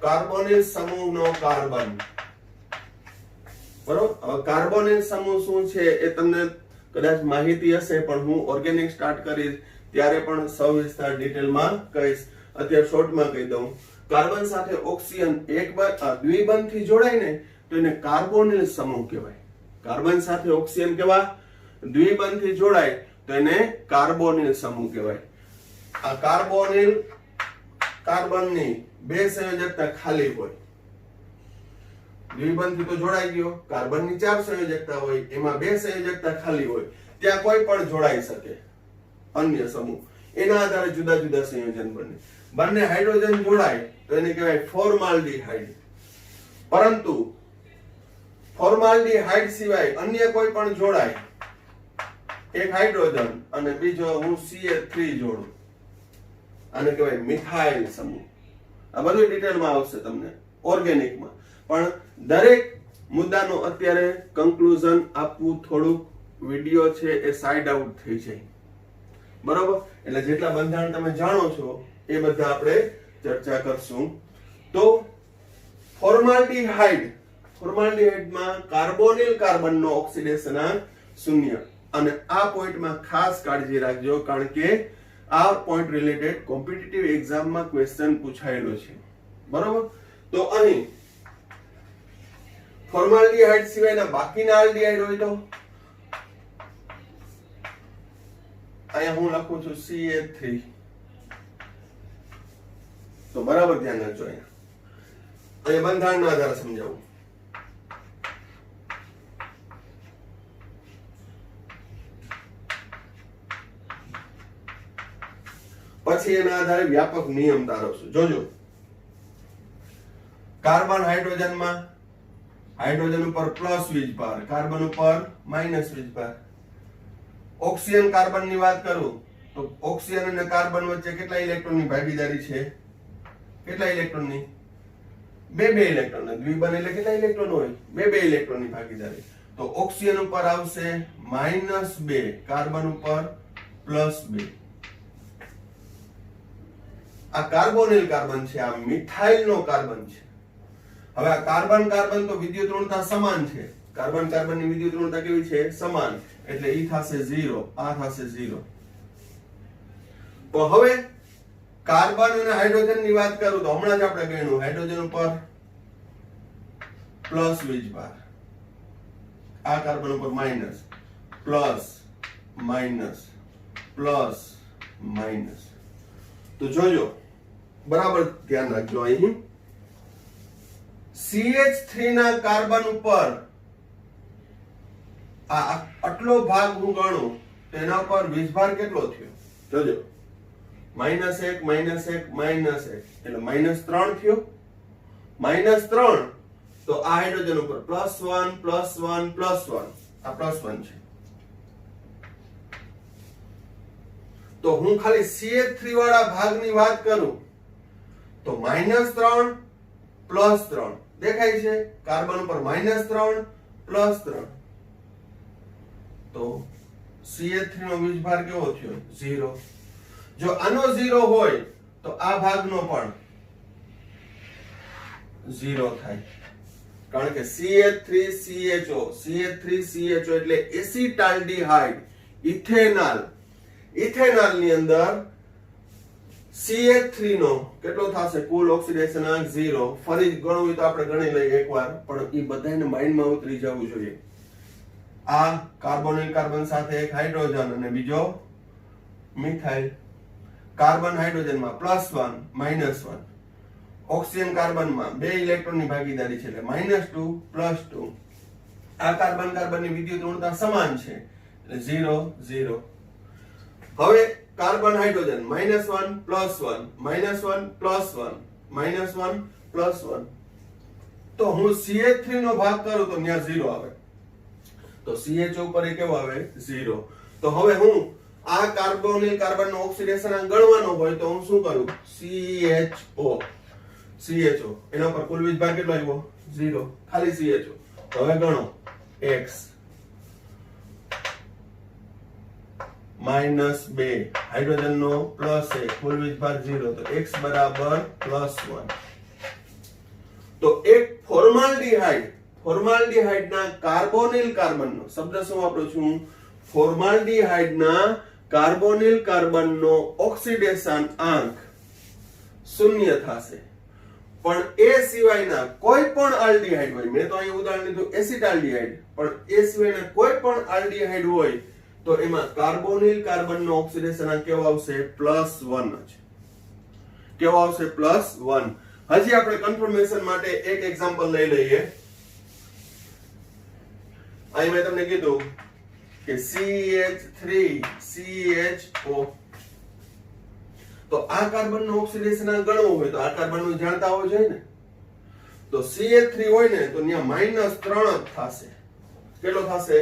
કાર્બોનિલ સમૂહનો કાર્બન. બરોબર? હવે કાર્બોનિલ સમૂહ શું છે એ તમને કદાચ માહિતી હશે, પણ હું ઓર્ગેનિક સ્ટાર્ટ કરીશ ત્યારે પણ સવિસ્તાર ડિટેલમાં કહીશ. અત્યારે શોર્ટમાં કહી દઉં. કાર્બન સાથે ઓક્સિજન દ્વિબંધથી જોડાય ને તો એને કાર્બોનિલ સમૂહ કહેવાય. કાર્બન સાથે ઓક્સિજન કેવા દ્વિબંધથી જોડાય તો એને કાર્બોનિલ સમૂહ કહેવાય. આ કાર્બનની બે સંયોજકતા ખાલી હોય. દ્વિબંધથી તો જોડાઈ ગયો, કાર્બનની 4 સંયોજકતા હોય, એમાં 2 સંયોજકતા ખાલી હોય, ત્યાં કોઈ પણ જોડાઈ શકે અન્ય સમૂહ. એના આધારે જુદા જુદા સંયોજન બને. બંને હાઇડ્રોજન જોડાય તો એને કહેવાય ફોર્માલ્ડિહાઇડ. પરંતુ ફોર્માલ્ડિહાઇડ સિવાય અન્ય કોઈ પણ જોડાય, એક હાઇડ્રોજન અને બીજો હું CH3 જોડું, આને કહેવાય મિથાઇલ સમૂહ. આ બધું ડિટેલમાં આવશે તમને ઓર્ગેનિકમાં, પણ દરેક મુદ્દાનું અત્યારે કન્ક્લુઝન આપવું થોડુંક વિડિયો છે એ સાઇડ આઉટ થઈ જાય, બરોબર? એટલે જેટલા બંધારણ તમે જાણો છો એ બધા આપણે ચર્ચા કરશું. તો ફોર્માલ્ડિહાઇડમાં કાર્બોનિલ કાર્બનનો ઓક્સિડેશનાંક 0, અને આ પોઈન્ટમાં ખાસ કાળજી રાખજો, કારણ કે આ પોઈન્ટ રિલેટેડ કોમ્પિટિટિવ એક્ઝામમાં ક્વેશ્ચન પૂછાયેલો છે, બરોબર? તો અહીં ફોર્માલ્ડિહાઇડ સિવાયના બાકીના આલ્ડિહાઇડ હોય તો અહીંયા હું લખું છું CH3. તો બરાબર ધ્યાન રાખજો. અહીંયા બંધારણના આધારે સમજાવું. પછી એના આધારે વ્યાપક નિયમ તારવશું. જોજો, કાર્બન હાઇડ્રોજનમાં હાઇડ્રોજન ઉપર પ્લસ વીજભાર, કાર્બન ઉપર માઇનસ વીજભાર. ઓક્સિજન કાર્બન ની વાત કરું તો ઓક્સિજન અને કાર્બન વચ્ચે કેટલા ઇલેક્ટ્રોનની ભાગીદારી છે? કેટલા ઇલેક્ટ્રોનની? બે ઇલેક્ટ્રોન. દ્વિબંધ એટલે કેટલા ઇલેક્ટ્રોન હોય? બે ઇલેક્ટ્રોનની ભાગીદારી. તો ઓક્સિજન ઉપર આવશે -2, કાર્બન ઉપર +2. આ કાર્બોનિલ કાર્બન છે, આ મિથાઇલ નો કાર્બન છે. હવે આ કાર્બન કાર્બન તો વિદ્યુત ઋણતા સમાન છે. કાર્બન કાર્બન ની વિદ્યુત ઋણતા કેવી છે? સમાન. એટલે ઈ થશે 0, આ થશે 0. તો હવે કાર્બન અને હાઇડ્રોજન ની વાત કરું તો હમણાં જ આપણે ગણ્યું, હાઇડ્રોજન ઉપર પ્લસ વીજભાર, આ કાર્બન ઉપર minus, plus minus, plus minus. તો જોજો, બરાબર ધ્યાન રાખજો. અહીં CH3 ના કાર્બન ઉપર આ આટલો ભાગ હું ગણું તો એના ઉપર વીજભાર કેટલો થયો? જોજો, -1, -1, -1 એટલે -3 થયો. -3 તો આ હાઇડ્રોજન ઉપર +1, +1, +1, આ +1 છે. તો હું ખાલી CH3 વાળા ભાગની વાત કરું તો -3 +3 દેખાય છે. કાર્બન ઉપર -3 +3, તો CH3 નો વીજભાર કેવો થયો? 0. જો આનો 0 હોય તો આ ભાગનો પણ 0 થાય, કારણ કે CH3CHO એટલે એસિટાલ્ડિહાઇડ, ઇથેનોલ. ઇથેનોલ ની અંદર CH3 નો કેટલો થશે? કુલ ઓક્સિડેશનાંક 0. ફરી ગણવું હોય તો આપણે ગણી લઈએ એકવાર, પણ એ બધાને માઇન્ડમાં ઉતરી જવું જોઈએ. આ કાર્બોનિલ કાર્બન સાથે એક હાઇડ્રોજન અને બીજો મિથાઇલ. કાર્બન હાઇડ્રોજનમાં +1, -1. ઓક્સિજન કાર્બનમાં 2 ઇલેક્ટ્રોનની ભાગીદારી છે એટલે -2, +2. આ કાર્બન કાર્બનની વિદ્યુત ઋણતા સમાન છે એટલે 0, 0. હવે કાર્બન હાઇડ્રોજન -1, +1, -1, +1, -1, +1. તો હું CH3 નો ભાગ કરું તો ત્યાં 0 આવે. તો CH ઉપર એ કેવો આવે? 0. તો હવે હું આ કાર્બોનિલ કાર્બનનો ઓક્સિડેશનાંક ગણવાનો હોય તો હું શું કરું? CHO એના પર કુલ વીજભાર કેટલો આવ્યો? 0, ખાલી CHO. તો હવે ગણો, X -2, હાઇડ્રોજન નો +1, કુલ વીજભાર 0, તો X બરાબર +1. તો એક ફોર્માલ્ડિહાઇડ ના કાર્બોનિલ કાર્બનનો શબ્દ શું વાપરું છું? ફોર્માલ્ડિહાઇડના કાર્બોનિલ કાર્બનનો ઓક્સિડેશન આંક 0 થશે. પણ એ સિવાયના કોઈ પણ આલ્ડિહાઇડ હોય, મેં તો અહીં ઉદાહરણ લીધું એસિટાલ્ડિહાઇડ, પણ એ સિવાયના કોઈ પણ આલ્ડિહાઇડ હોય તો એમાં કાર્બોનિલ કાર્બનનો ઓક્સિડેશન આંક કેવો આવશે? +1 જ. કેવો આવશે? +1. હજી આપણે કન્ફર્મેશન માટે એક એક્ઝામ્પલ લઈ લઈએ. અહીં મેં તમને કીધું કે CH3CHO, તો તો આ કાર્બનનો ઓક્સિડેશનાંક ગણવો હોય તો આ કાર્બનનું જાણતા હોવો જોઈએ ને. તો CH3 હોય ને તો ત્યાં -3 જ થશે. કેટલો થશે?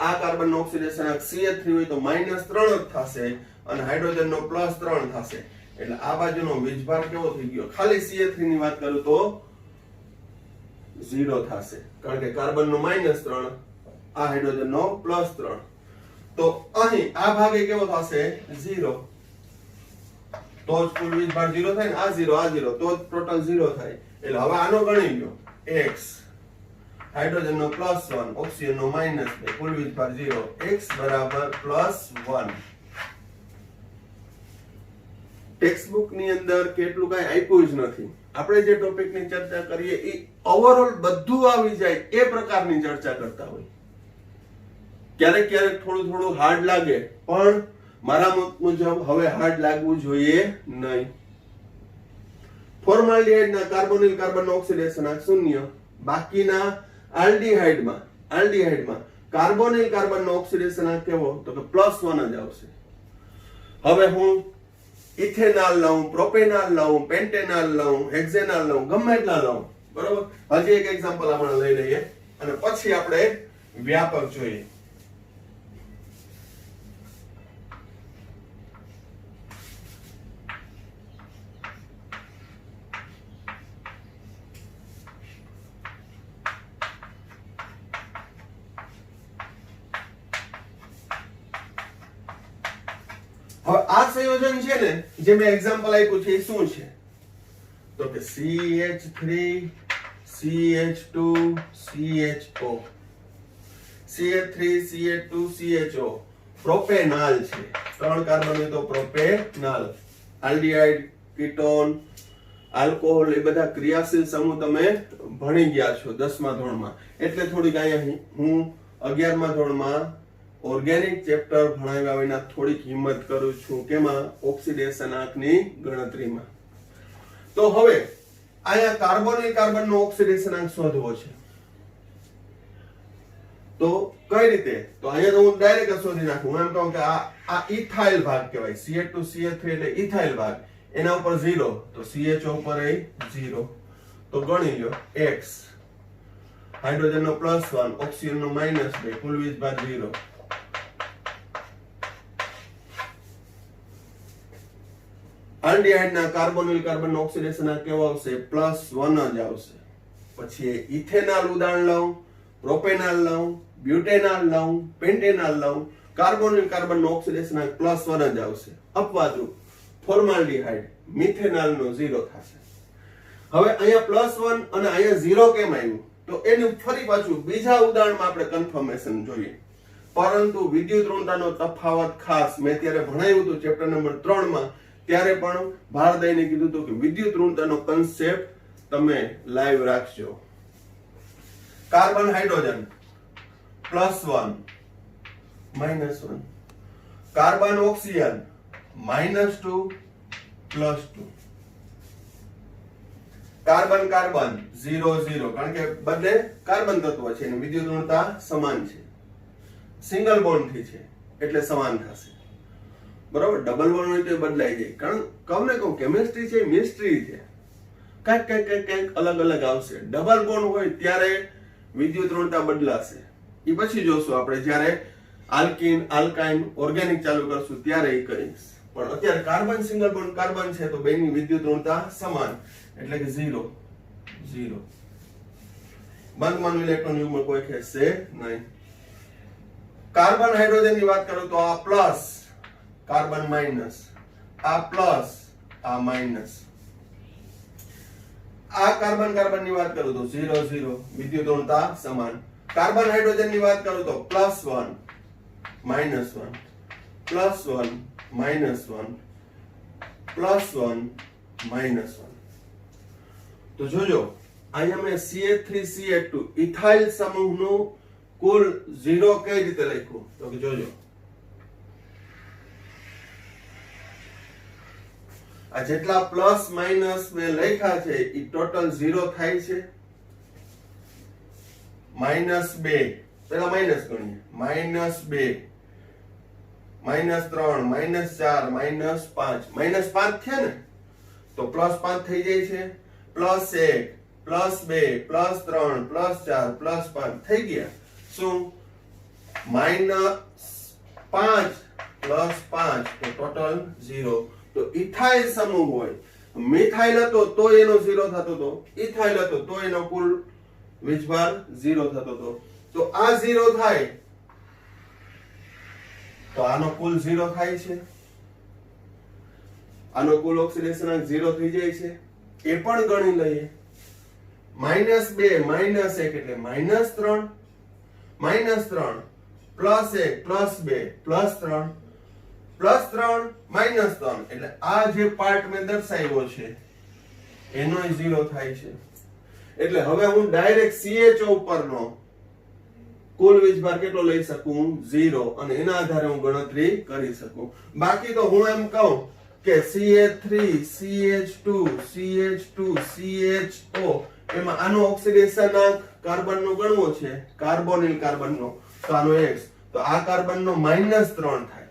આ કાર્બનનો ઓક્સિડેશનાંક CH3 હોય તો -3 જ થશે અને હાઇડ્રોજનનો +3 થશે. એટલે આ બાજુનો વીજભાર કેવો થઈ ગયો? ખાલી CH3 ની વાત કરું તો 0 થશે, કારણ કે કાર્બનનો -3, આ હાઇડ્રોજનનો +3. તો અહીં આ ભાગે કેવો થશે? 0. તો જ કુલ વીજભાર 0 થાય ને. આ 0 આ 0 તો જ ટોટલ 0 થાય. એટલે હવે આનો ગણી લો. x હાઇડ્રોજનનો +1 ઓક્સિજનનો -2 કુલ વીજભાર 0. x બરાબર +1. ટેક્સ્ટ બુક ની અંદર કેટલું કઈ આપ્યું જ નથી. આપણે જે ટોપિક ની ચર્ચા કરીએ એ ઓવરઓલ બધું આવી જાય એ પ્રકારની ચર્ચા કરતા હોય. ક્યારેક ક્યારેક થોડું થોડું હાર્ડ લાગે, પણ મારા મત મુજબ હવે હાર્ડ લાગવું જોઈએ નહીં. ફોર્માલ્ડિહાઇડના કાર્બોનિલ કાર્બનનો ઓક્સિડેશનાંક 0. બાકીના આલ્ડીહાઇડમાં કાર્બોનિલ કાર્બનનો ઓક્સિડેશનાંક કેવો? તો કે +1 જ આવશે. હવે હું ઇથેનોલ લઉં, પ્રોપેનોલ લઉં, પેન્ટેનોલ લઉં, હેક્ઝેનોલ લઉં, ગમે એટલા લઉં, બરોબર. હજી એક એક્ઝામ્પલ આપણે લઈ લઈએ અને પછી આપણે વ્યાપક જોઈએ. હવે આ સંયોજન છે ને જે મેં એક્ઝામ્પલ આપ્યું છે એ શું છે? તો કે CH3 CH2 CHO, CH3 CH2 CHO propanol છે. 3 કાર્બન હોય તો પ્રોપેનોલ. આલ્ડીહાઇડ, કીટોન, આલ્કોહોલ એ બધા ક્રિયાશીલ સમૂહ તમે ભણી ગયા છો 10મા ધોરણમાં. એટલે થોડીક અહીંયા હું 11મા ધોરણમાં ઓર્ગેનિક ચેપ્ટર ભણાવ્યા વિના થોડીક હિંમત કરું છું. કેમાં? ઓક્સિડેશનાંકની ગણતરીમાં. તો હવે અહીંયા કાર્બોનિલ કાર્બનનો ઓક્સિડેશનાંક શોધવો છે. તો કઈ રીતે? તો અહીંયા તો હું ડાયરેક્ટ શોધી નાખું. હું એમ કહું કે આ ઇથાઇલ ભાગ કહેવાય. CH2 CH3 એટલે ઇથાઇલ ભાગ. એના ઉપર 0, તો CHO ઉપર 0. તો ગણી લો. x હાઇડ્રોજનનો +1 ઓક્સિજનનો -2 કુલ વીજભાર 0. આલ્ડીહાઇડના કાર્બોનિલ કાર્બનનો ઓક્સિડેશનાંક કેવો આવશે? +1 જ આવશે. પછી ઇથેનોલ ઉદાહરણ લઉં, પ્રોપેનોલ લઉં, બ્યુટેનોલ લઉં, પેન્ટેનોલ લઉં, કાર્બોનિલ કાર્બનનો ઓક્સિડેશનાંક +1 જ આવશે. અપવાદરૂપ ફોર્માલ્ડિહાઇડ, મિથેનોલનો 0 થશે. હવે અહીંયા +1 અને અહીંયા 0 કેમ આવ્યું? તો એનું ફરી પાછું બીજા ઉદાહરણમાં આપણે કન્ફર્મેશન જોઈએ. પરંતુ વિદ્યુત ઋણતાનો તફાવત ખાસ મેં ત્યારે ભણાવ્યું હતું ચેપ્ટર નંબર 3 માં. ત્યારે પણ ભારદયને કીધું હતું કે વિદ્યુત ઋણતાનો કન્સેપ્ટ તમે લાઈવ રાખજો. Carbon hydrogen +1 -1, carbon oxygen -2 +2, carbon carbon 0 0, કારણ કે બંને કાર્બન તત્વ છે અને વિદ્યુત ઋણતા સમાન છે. સિંગલ બોન્ડ થી છે એટલે સમાન થશે, બરોબર. ડબલ બોન્ડ હોય તો એ બદલાઈ જાય. કારણ કહું ને કહું કેમિસ્ટ્રી છે, મિસ્ટ્રી છે. કંઈક અલગ અલગ આવશે. ડબલ બોન્ડ હોય ત્યારે વિદ્યુત ઋણતા બદલાશે. એ પછી જોશું આપણે જ્યારે આલ્કીન, આલ્કાઇન, ઓર્ગેનિક ચાલુ કરશું ત્યારે એ કહીશ. પણ અત્યારે કાર્બન સિંગલ બોન્ડ કાર્બન છે તો બેની વિદ્યુત ઋણતા સમાન એટલે કે 0 0. બંધમાંનું ઇલેક્ટ્રોન યુગ્મ કોઈ ખેંચશે નહીં. કાર્બન હાઇડ્રોજન ની વાત કરું તો આ પ્લસ, કાર્બન માઇનસ, આ પ્લસ, આ માઇનસ. આ કાર્બન કાર્બન ની વાત કરું તો 0 0, વિદ્યુત ઋણતા સમાન. કાર્બન હાઇડ્રોજન ની વાત કરું તો +1 -1, +1 -1, +1 -1. તો જોજો અહીંયા મેં CH3 CH2 ઇથાઇલ સમૂહનું કુલ 0 કઈ રીતે લખ્યું? તો કે જોજો આ જેટલા પ્લસ માઇનસ મેં લખ્યા છે એ ટોટલ 0 થાય છે. -2, પેલા માઇનસ ગણીએ, -2 -3 -4 -5 -5 થયા ને તો +5 થઈ જાય છે, +1 +2 +3 +4 +5 થઈ ગયા. શું? -5 +5 તો ટોટલ 0. તો ઇથાઇલ સમૂહ હોય, મિથાઇલ હતો તો એનો 0 થતો હતો, ઇથાઇલ હતો તો એનો કુલ વીજભાર 0 થતો હતો. તો આ 0 થાય તો આનો કુલ 0 થાય છે, આનો કુલ ઓક્સિડેશનાંક 0 થઈ જાય છે. એ પણ ગણી લઈએ. -2 -1 એટલે -3 -3 +1 +2 +3 +3 -3 એટલે આ જે પાર્ટ મેં દર્શાવ્યો છે એનોય 0 થાય છે. એટલે હવે હું ડાયરેક્ટ CHO ઉપરનો કુલ વીજભાર કેટલો લઈ શકું? 0. અને એના આધારે હું ગણતરી કરી શકું. બાકી તો હું એમ કહું કે CH3 CH2 CH2 CHO એમાં આનો ઓક્સિડેશનાંક કાર્બનનો ગણવો છે, કાર્બોનિલ કાર્બનનો, તો આનો X. તો આ કાર્બનનો -3 થાય,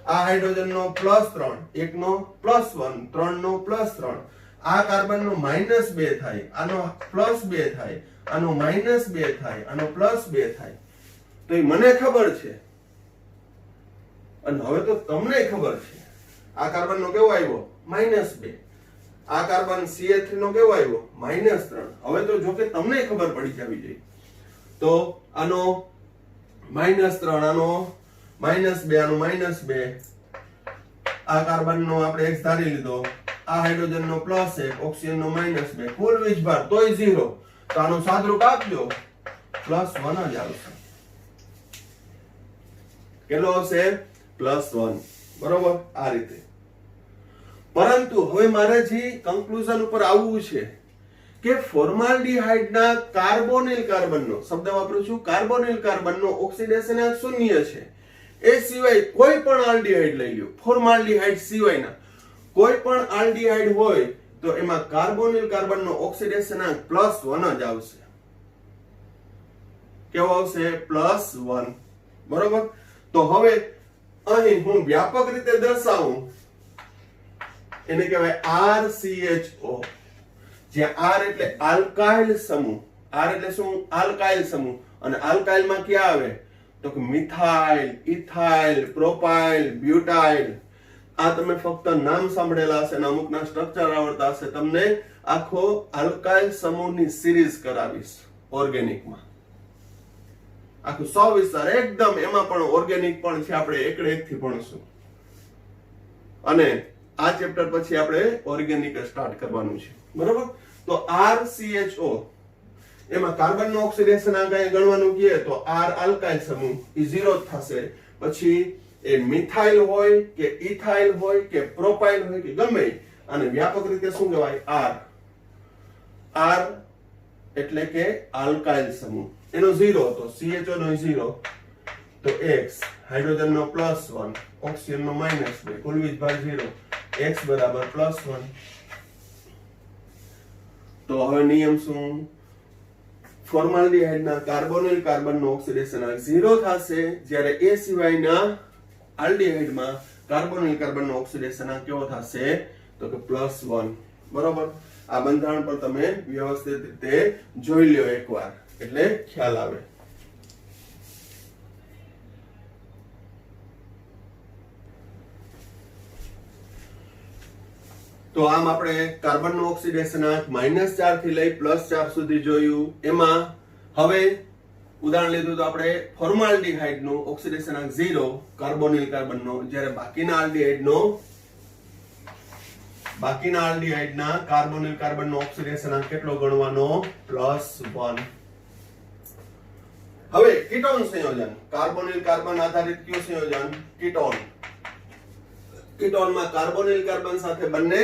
આ હાઇડ્રોજનનો +3, એકનો +1, 3નો +3, આ કાર્બનનો -2 થાય, આનો +2 થાય, આનો -2 થાય, આનો +2 થાય. તો એ મને ખબર છે અને હવે તો તમને ખબર છે. આ કાર્બનનો કેવો આવ્યો? -2. આ કાર્બન CH3 નો કેવો આવ્યો? -3. હવે તો જો કે તમને ખબર પડી જવી જોઈએ. તો આનો -3, આનો -2, આનો -2, આ કાર્બનનો આપણે X ધારી લીધો, આ હાઇડ્રોજનનો +1, ઓક્સિજનનો -2, કુલ વીજભાર તોય 0. તો આનું સાદરૂપ આપજો, +1 જ આવશે. કેટલો આવશે? +1. બરોબર? આ રીતે. પરંતુ હવે મારે જે કન્ક્લુઝન ઉપર આવવું છે કે ફોર્માલ્ડિહાઇડના કાર્બોનિલ કાર્બનનો, શબ્દ વાપરું છું, કાર્બોનિલ કાર્બનનો ઓક્સિડેશનાંક 0 છે. એ સિવાય કોઈ પણ આલ્ડિહાઇડ લઈ લ્યો, ફોર્માલ્ડિહાઇડ સિવાયના કોઈ પણ આલ્ડિહાઇડ હોય તો એમાં કાર્બોનિલ કાર્બનનો ઓક્સિડેશનાંક +1 જ આવશે. કેવો આવશે? +1. બરોબર? તો હવે અહીં હું વ્યાપક રીતે દર્શાવું, એને કહેવાય RCHO. જ્યાં R એટલે આલ્કાઇલ સમૂહ, R એટલે શું? આલ્કાઇલ સમૂહ. અને આલ્કાઇલમાં ક્યાં આવે? તો કે મિથાઇલ, ઇથાઇલ, પ્રોપાઇલ, બ્યુટાઇલ. આ તમે ફક્ત નામ સાંભળેલા હશે અને અમુકના સ્ટ્રક્ચર આવડતા હશે. તમને આખો આલ્કાઇલ સમૂહની સિરીઝ કરાવીશ ઓર્ગેનિકમાં, આખું સવિસ્તાર એકદમ. એમાં પણ ઓર્ગેનિક પણ છે, આપણે એકડે એકથી ભણશું. અને આ ચેપ્ટર પછી આપણે ઓર્ગેનિક સ્ટાર્ટ કરવાનું છે. બરોબર? તો RCHO એમાં કાર્બનનો ઓક્સિડેશનાંક અહીં ગણવાનું કીએ તો R આલ્કાઇલ સમૂહ એ 0 જ થશે. પછી એ મિથાઇલ હોય કે ઇથાઇલ હોય કે પ્રોપાઇલ હોય કે ગમે, અને વ્યાપક રીતે શું કહેવાય? R એટલે કે આલ્કાઇલ સમૂહ, એનો 0 હતો, CHO નો 0, તો X, હાઇડ્રોજનનો +1, ઓક્સિજનનો -2, કુલ વીજભાર 0, X બરાબર +1. તો હવે નિયમ શું? ફોર્માલ્ડિહાઇડના કાર્બોનિલ કાર્બનનો ઓક્સિડેશનાંક 0 થશે, જ્યારે એ સિવાયના આલ્ડિહાઇડમાં કાર્બોનિલ કાર્બનનો ઓક્સિડેશનાંક કેવો થશે? તો કે +1. બરોબર? આ બંધારણ પર તમે વ્યવસ્થિત રીતે જોઈ લ્યો એકવાર, એટલે ખ્યાલ આવે. તો આમ આપણે કાર્બનનો ઓક્સિડેશનાંક -4 થી લઈ +4 સુધી જોયું. એમાં હવે ઉદાહરણ લીધું તો આપણે ફોર્માલ્ડિહાઇડનું ઓક્સિડેશનાંક 0 કાર્બોનિલ કાર્બનનો, જ્યારે બાકીના આલ્ડિહાઇડના કાર્બોનિલ કાર્બનનો ઓક્સિડેશનાંક કેટલો ગણવાનો? +1. હવે કીટોન સંયોજન, કાર્બોનિલ કાર્બન આધારિત કયું સંયોજન? કીટોન. કીટોનમાં કાર્બોનિલ કાર્બન સાથે બંને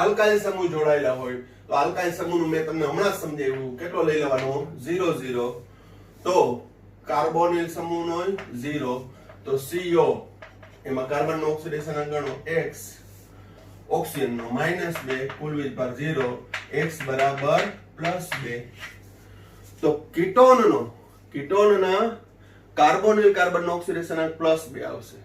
આલ્કાઇલ સમૂહ જોડાયેલા હોય તો આલ્કાઇલ સમૂહનું મેં તમને હમણાં જ સમજાવ્યું. કેટલો લઈ લેવાનો? 0 0. તો કાર્બોનિલ સમૂહનો 0, તો CO એમાં કાર્બનનો ઓક્સિડેશનાંક ગણો X, ઓક્સિજનનો -2, કુલ વીજભાર 0, X બરાબર +2. તો કીટોનના કાર્બોનિલ કાર્બનનો ઓક્સિડેશન આંક +2 આવશે.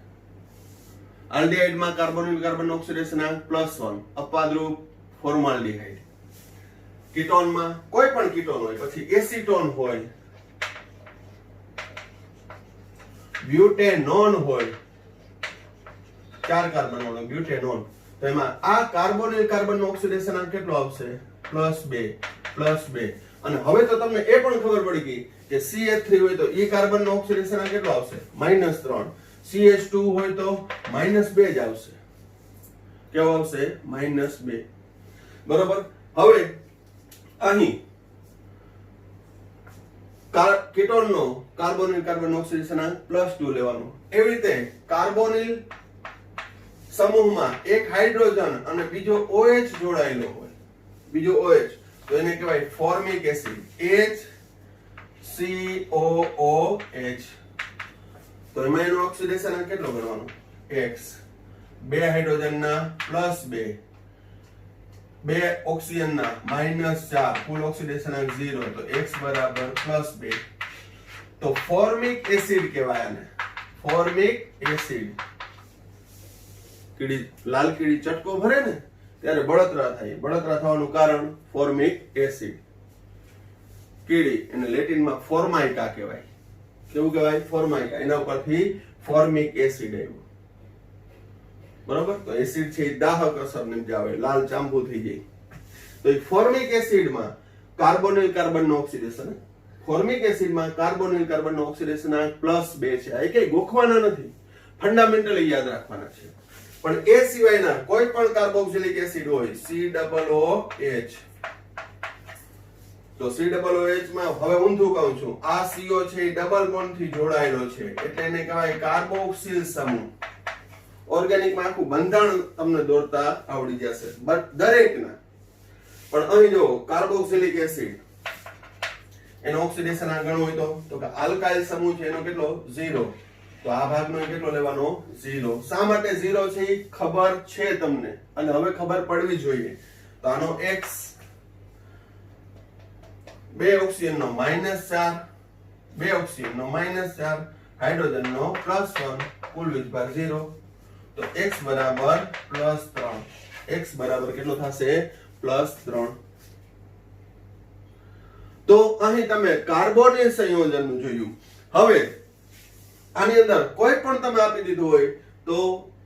આલ્ડિહાઇડમાં કાર્બોનિલ કાર્બનનો ઓક્સિડેશન આંક +1, અપવાદરૂપ ફોર્માલ્ડિહાઇડ. કીટોનમાં કોઈ પણ કીટોન હોય, પછી એસીટોન હોય, બ્યુટેનોન હોય, 4 કાર્બન વાળો બ્યુટેનોન, તો એમાં આ કાર્બોનિલ કાર્બનનો ઓક્સિડેશન આંક કેટલો આવશે? +2. અને હવે તો તમને એ પણ ખબર પડી ગઈ કે CH3 હોય તો ઈ કાર્બનનો ઓક્સિડેશન આંક કેટલો આવશે? -3. CH2 હોય તો -2 જ આવશે. કેવો આવશે? -2. બરોબર. હવે અહીં કીટોનનો કાર્બોનિલ કાર્બન ઓક્સિડેશન આંક +2 લેવાનો. એવી રીતે કાર્બોનિલ સમૂહમાં એક હાઇડ્રોજન અને બીજો OH જોડાયેલો હોય, બીજો OH, તો એને કહેવાય ફોર્મિક એસિડ, HCOOH. તો એમાં એનો ઓક્સિડેશન આંક કેટલો ગણવાનો? X. 2 હાઇડ્રોજનના +2, 2 ઓક્સિજનના -4, કુલ ઓક્સિડેશન આંક 0, તો X બરાબર +2. તો ફોર્મિક એસિડ કહેવાય આને, ફોર્મિક એસિડ. કીડી, લાલ કીડી ચટકો ભરે ને ત્યારે બળતરા થાય. બળતરા થવાનું કારણ ફોર્મિક એસિડ. કીડી એને લેટિનમાં ફોર્માઇકા કહેવાય. કેવું કહેવાય? ફોર્માઇકા. એના ઉપરથી ફોર્મિક એસિડ આવ્યું. બરોબર. તો એસિડ છે એ દાહક અસર નિપજાવે, લાલ ચાંપુ થઈ જાય. તો એ ફોર્મિક એસિડમાં કાર્બોનિલ કાર્બનનો ઓક્સિડેશન, ફોર્મિક એસિડમાં કાર્બોનિલ કાર્બનનો ઓક્સિડેશન આંક +2 છે. આ કઈ ગોખવાના નથી, ફંડામેન્ટલી યાદ રાખવાના છે. પણ એ સિવાયના કોઈ પણ કાર્બોક્સિલિક એસિડ હોય, COOH, તો COOH માં હવે ઊંધું કહું છું, આ CO છે એ ડબલ બોન્ડ થી જોડાયેલો છે, એટલે એને કહેવાય કાર્બોક્સિલ સમૂહ. ઓર્ગેનિકમાં આખું બંધારણ તમને દોરતા આવડી જશે દરેકના. પણ અહીં જો કાર્બોક્સિલિક એસિડ એનો ઓક્સિડેશન આંક ગણવો હોય તો કે આલ્કાઇલ સમૂહ છે એનો કેટલો? 0. તો આ ભાગનો કેટલો લેવાનો? 0. શા માટે 0 છે એ ખબર છે તમને, અને હવે ખબર પડવી જોઈએ. તો આનો X, 2 ઓક્સિજનનો -4, 2 ઓક્સિજનનો -4, હાઇડ્રોજનનો +1, કુલ વીજભાર 0. તો X બરાબર +3. X બરાબર કેટલો થશે? +3. તો અહીં તમે કાર્બોનિલ સંયોજનનું જોયું. હવે આની અંદર કોઈ પણ તમે આપી દીધું હોય તો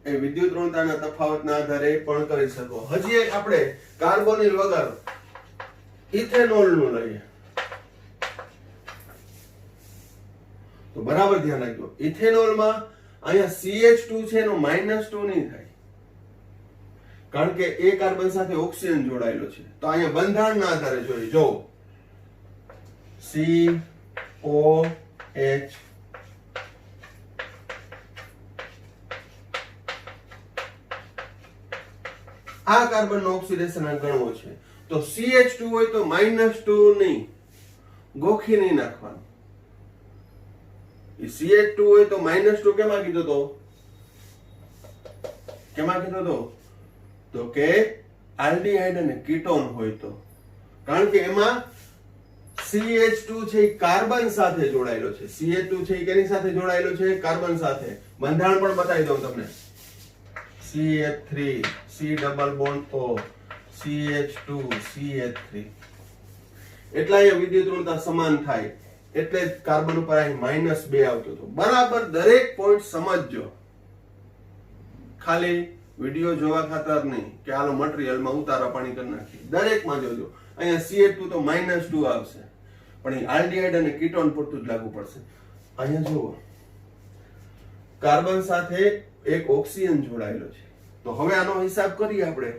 એ વિદ્યુત ઋણતાના તફાવતના આધારે પણ કરી શકો. હજી આપણે કાર્બોનિલ વગર ઇથેનોલ નું લઈએ તો બરાબર ધ્યાન રાખજો. ઇથેનોલમાં અહીંયા CH2 છે એનો -2 નહીં થાય, કારણ કે એ કાર્બન સાથે ઓક્સિજન જોડાયેલો છે. તો અહીંયા બંધારણના આધારે જોઈએ. જો COH, આ કાર્બનનો ઓક્સિડેશન આંક ગણવો છે તો CH2 હોય તો -2 નહીં, ગોખી નહીં નાખવાનું. CH2 હોય તો -2 કેમાં કીધો તો? કેમાં કીધો તો કે આલ્ડીહાઇડ અને કીટોન હોય તો, કારણ કે એમાં CH2 છે એ કાર્બન સાથે જોડાયેલો છે. CH2 છે એ કેની સાથે જોડાયેલો છે? કાર્બન સાથે. બંધારણ પણ બતાવી દઉં તમને. CH3, C double bond O, CH2, CH3. એટલા અહીંયા વિદ્યુત ઋણતા સમાન થાય, એટલે જ કાર્બન ઉપર અહીં -2 આવતો હતો. બરાબર દરેક પોઈન્ટ સમજજો, ખાલી વિડિયો જોવા ખાતર નહીં કે આલો મટીરીયલમાં ઉતારા પાણી કરી નાખી. દરેકમાં જોજો. અહીંયા CH2 તો -2 આવશે, પણ એ આલ્ડીહાઇડ અને કીટોન પૂરતું જ લાગુ પડશે. અહીંયા જુઓ, કાર્બન સાથે એક ઓક્સિજન જોડાયેલો છે. તો હવે આનો હિસાબ કરીએ આપણે,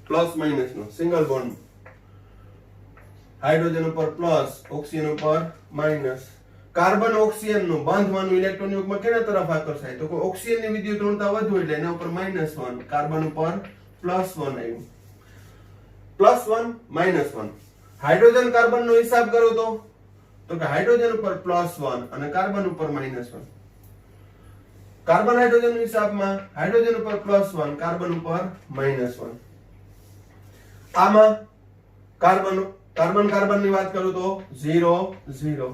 પ્લસ માઇનસ નો. સિંગલ બોન્ડ, હાઇડ્રોજન ઉપર પ્લસ, ઓક્સિજન ઉપર માઇનસ. કાર્બન ઓક્સિજન નું બાંધવાનું ઇલેક્ટ્રોન યુગ્મ કેના તરફ આકર્ષાય? તો કે ઓક્સિજન ની વિદ્યુત ઋણતા વધુ એટલે એના ઉપર -1, કાર્બન ઉપર +1 આવ્યું. +1 -1. હાઇડ્રોજન કાર્બન નો હિસાબ કરો તો કે હાઇડ્રોજન ઉપર +1 અને કાર્બન ઉપર -1. કાર્બન હાઇડ્રોજન ના હિસાબમાં હાઇડ્રોજન ઉપર +1, કાર્બન ઉપર -1. આમાં કાર્બન કાર્બન ની વાત કરું તો 0 0.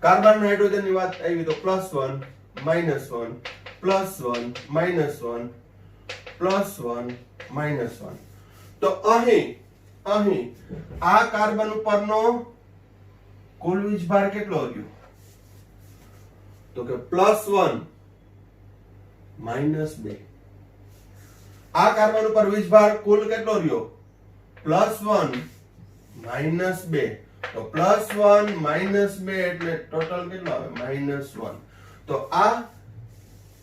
કાર્બન હાઇડ્રોજન ની વાત આવી તો +1 -1 +1 -1 +1 -1. તો અહીં આ કાર્બન ઉપરનો કુલ વીજભાર કેટલો રહ્યો? તો કે +1 -2. આ કાર્બન ઉપર વીજભાર કુલ કેટલો રહ્યો? +1 -2. તો +1 -2 એટલે ટોટલ કેટલો આવે? -1. તો આ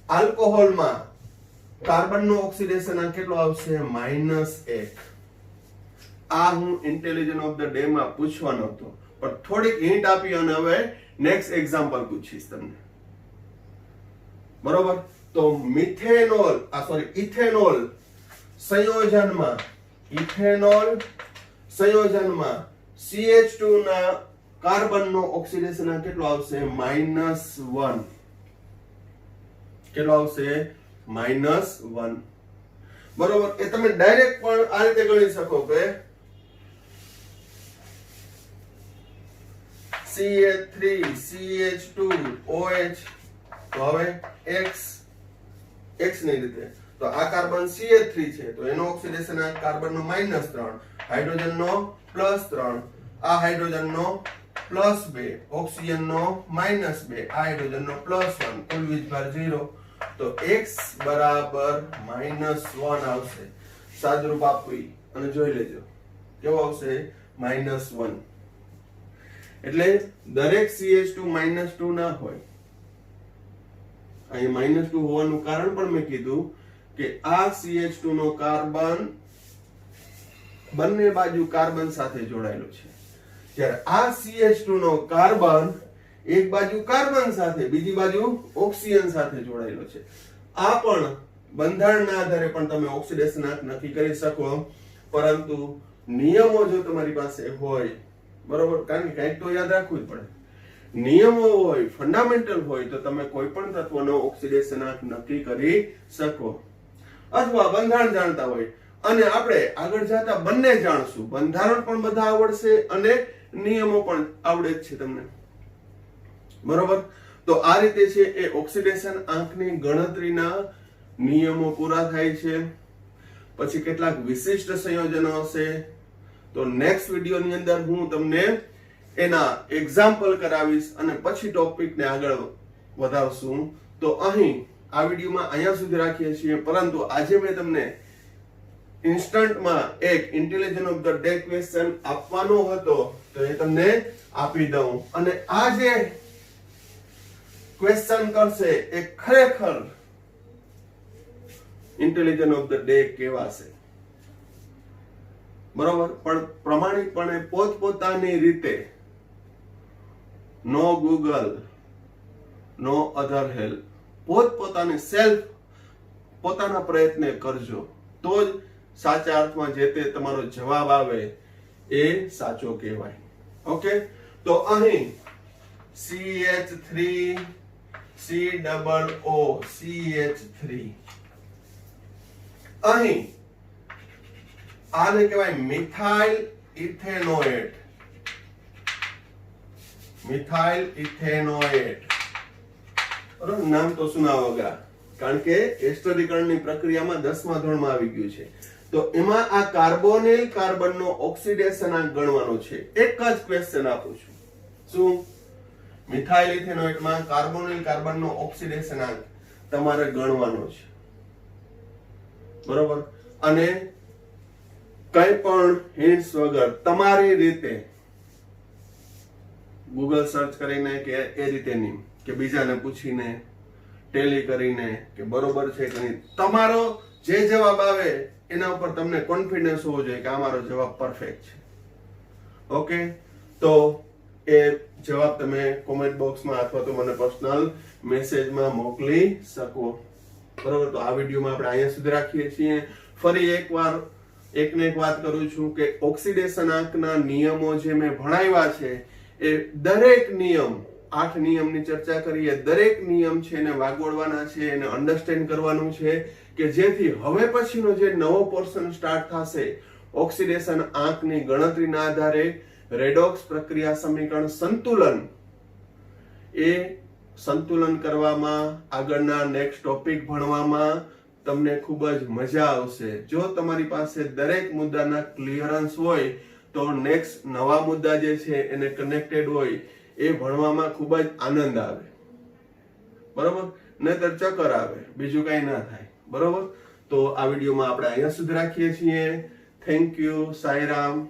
આલ્કોહોલમાં કાર્બનનો ઓક્સિડેશન કેટલો આવશે? -1. આ હું ઇન્ટેલિજન્ટ ઓફ ધ ડે માં પૂછવાનો હતો, પણ થોડીક હિન્ટ આપી અને હવે નેક્સ્ટ એક્ઝામ્પલ પૂછીશ તમને. બરોબર? તો ઇથેનોલ સંયોજનમાં CH2 ના કાર્બનનો ઓક્સિડેશન કેટલો આવશે? -1. કેટલો આવશે? -1. બરોબર? એ તમે ડાયરેક્ટ પણ આ રીતે ગણી શકો કે CH3 CH2 OH. તો હવે x ની રીતે તો આ કાર્બન CH3 છે તો એનો ઓક્સિડેશન આ કાર્બનનો -3, હાઇડ્રોજનનો +3, આ હાઇડ્રોજનનો +2, ઓક્સિજનનો -2, આ હાઇડ્રોજનનો +1, કુલ વીજભાર 0. તો x બરાબર -1 આવશે. સાદરૂપ આપી અને જોઈ લેજો કેવો આવશે? -1. એટલે દરેક CH2 -2 ના હોય. અહીં -2 હોવાનું કારણ પણ મેં કીધું કે આ CH2 નો કાર્બન બંને બાજુ કાર્બન સાથે જોડાયેલો છે, જ્યારે આ CH2 નો કાર્બન એક બાજુ કાર્બન સાથે બીજી બાજુ ઓક્સિજન સાથે જોડાયેલો છે. આ પણ બંધારણના આધારે પણ તમે ઓક્સિડેશન નક્કી કરી શકો, પરંતુ નિયમો જો તમારી પાસે હોય, બરોબર, કારણ કે કંઈક તો યાદ રાખવું જ પડે. નિયમો હોય, ફંડામેન્ટલ હોય તો તમે કોઈ પણ તત્વનો ઓક્સિડેશન નક્કી કરી શકો, અથવા બંધારણ જાણતા હોય. અને આપણે આગળ જતા બંને જાણશું, બંધારણ પણ બધા આવડશે અને નિયમો પણ આવડે જ છે તમને. બરોબર? તો આ રીતે છે એ ઓક્સિડેશન આંકની ગણતરીના નિયમો પૂરા થાય છે. પછી કેટલાક વિશિષ્ટ સંયોજનો હશે, તો નેક્સ્ટ વિડીયોની અંદર હું તમને એના એક્ઝામ્પલ કરાવીશ અને પછી ટોપિકને આગળ વધારશું. તો અહીં આ વિડીયોમાં અહીંયા સુધી રાખીએ છીએ, પરંતુ આજે મેં તમને ઇન્સ્ટન્ટમાં એક intelligent of the day question આપવાનો હતો તો એ તમને આપી દઉં. અને આ જે ક્વેશ્ચન કરશે એ ખરેખર ઇન્ટેલિજન્ટ ઓફ ધ ડે કહેવાશે. બરોબર? પણ પ્રમાણિકપણે પોતપોતાની રીતે, નો ગૂગલ, નો અધર હેલ્પ, પોતપોતાની સેલ્ફ પોતાના પ્રયત્ને કરજો, તો જ સાચા અર્થમાં જે તે તમારો જવાબ આવે એ સાચો કહેવાય. ઓકે? તો અહીં CH3 COO CH3, અહીં આને કહેવાય મિથાઇલ ઇથેનોએટ. મિથાઇલ ઇથેનોએટ, બરોબર? નામ તો સુના વગા, કારણ કે એસ્ટરીકરણની પ્રક્રિયામાં 10મા ધોરણમાં આવી ગયું છે. તો એમાં આ કાર્બોનિલ કાર્બનનો ઓક્સિડેશન આંક ગણવાનો છે. એક જ ક્વેશ્ચન આપું છું. શું? મિથાઇલ ઇથેનોએટમાં કાર્બોનિલ કાર્બનનો ઓક્સિડેશન આંક તમારે ગણવાનો છે. બરોબર? અને કઈ પણ હિન્ટ્સ વગર તમારી રીતે ગૂગલ સર્ચ કરીને કે એ રીતે નહીં કે બીજાને પૂછીને ટેલી કરીને કે બરોબર છે કે નહીં, તમારો જે જવાબ આવે એના ઉપર તમને કોન્ફિડન્સ હોવો જોઈએ કે આ મારો જવાબ પરફેક્ટ છે. ઓકે? તો એ જવાબ તમે કોમેન્ટ બોક્સમાં અથવા તો મને પર્સનલ મેસેજમાં મોકલી શકો. બરોબર? તો આ વિડીયોમાં આપણે અહીંયા સુધી રાખીએ છીએ. ફરી એકવાર એકને એક વાત કરું છું કે ઓક્સિડેશન આંકના નિયમો જે મેં ભણાવ્યા છે એ દરેક નિયમ, 8 નિયમની ચર્ચા કરીએ, દરેક નિયમ છે એને વાગોળવાના છે, એને અન્ડરસ્ટેન્ડ કરવાનું છે, કે જેથી હવે પછીનો જે નવો પોર્શન સ્ટાર્ટ થશે ઓક્સિડેશન આંકની ગણતરીના આધારે રેડોક્સ પ્રક્રિયા સમીકરણ સંતુલન એ સંતુલન કરવામાં, આગળના નેક્સ્ટ ટોપિક ભણવામાં તમને ખૂબ જ મજા આવશે. જો તમારી પાસે દરેક મુદ્દાના ક્લિયરન્સ હોય તો નેક્સ્ટ નવા મુદ્દા જે છે એને કનેક્ટેડ હોય એ ભણવામાં ખૂબ જ આનંદ આવે. બરોબર, નહીતર ચક્કર આવે, બીજું કઈ ના થાય. બરોબર, તો આ વિડીયોમાં આપણે અહીંયા સુધી રાખીએ છીએ. Thank you. સાંઈરામ.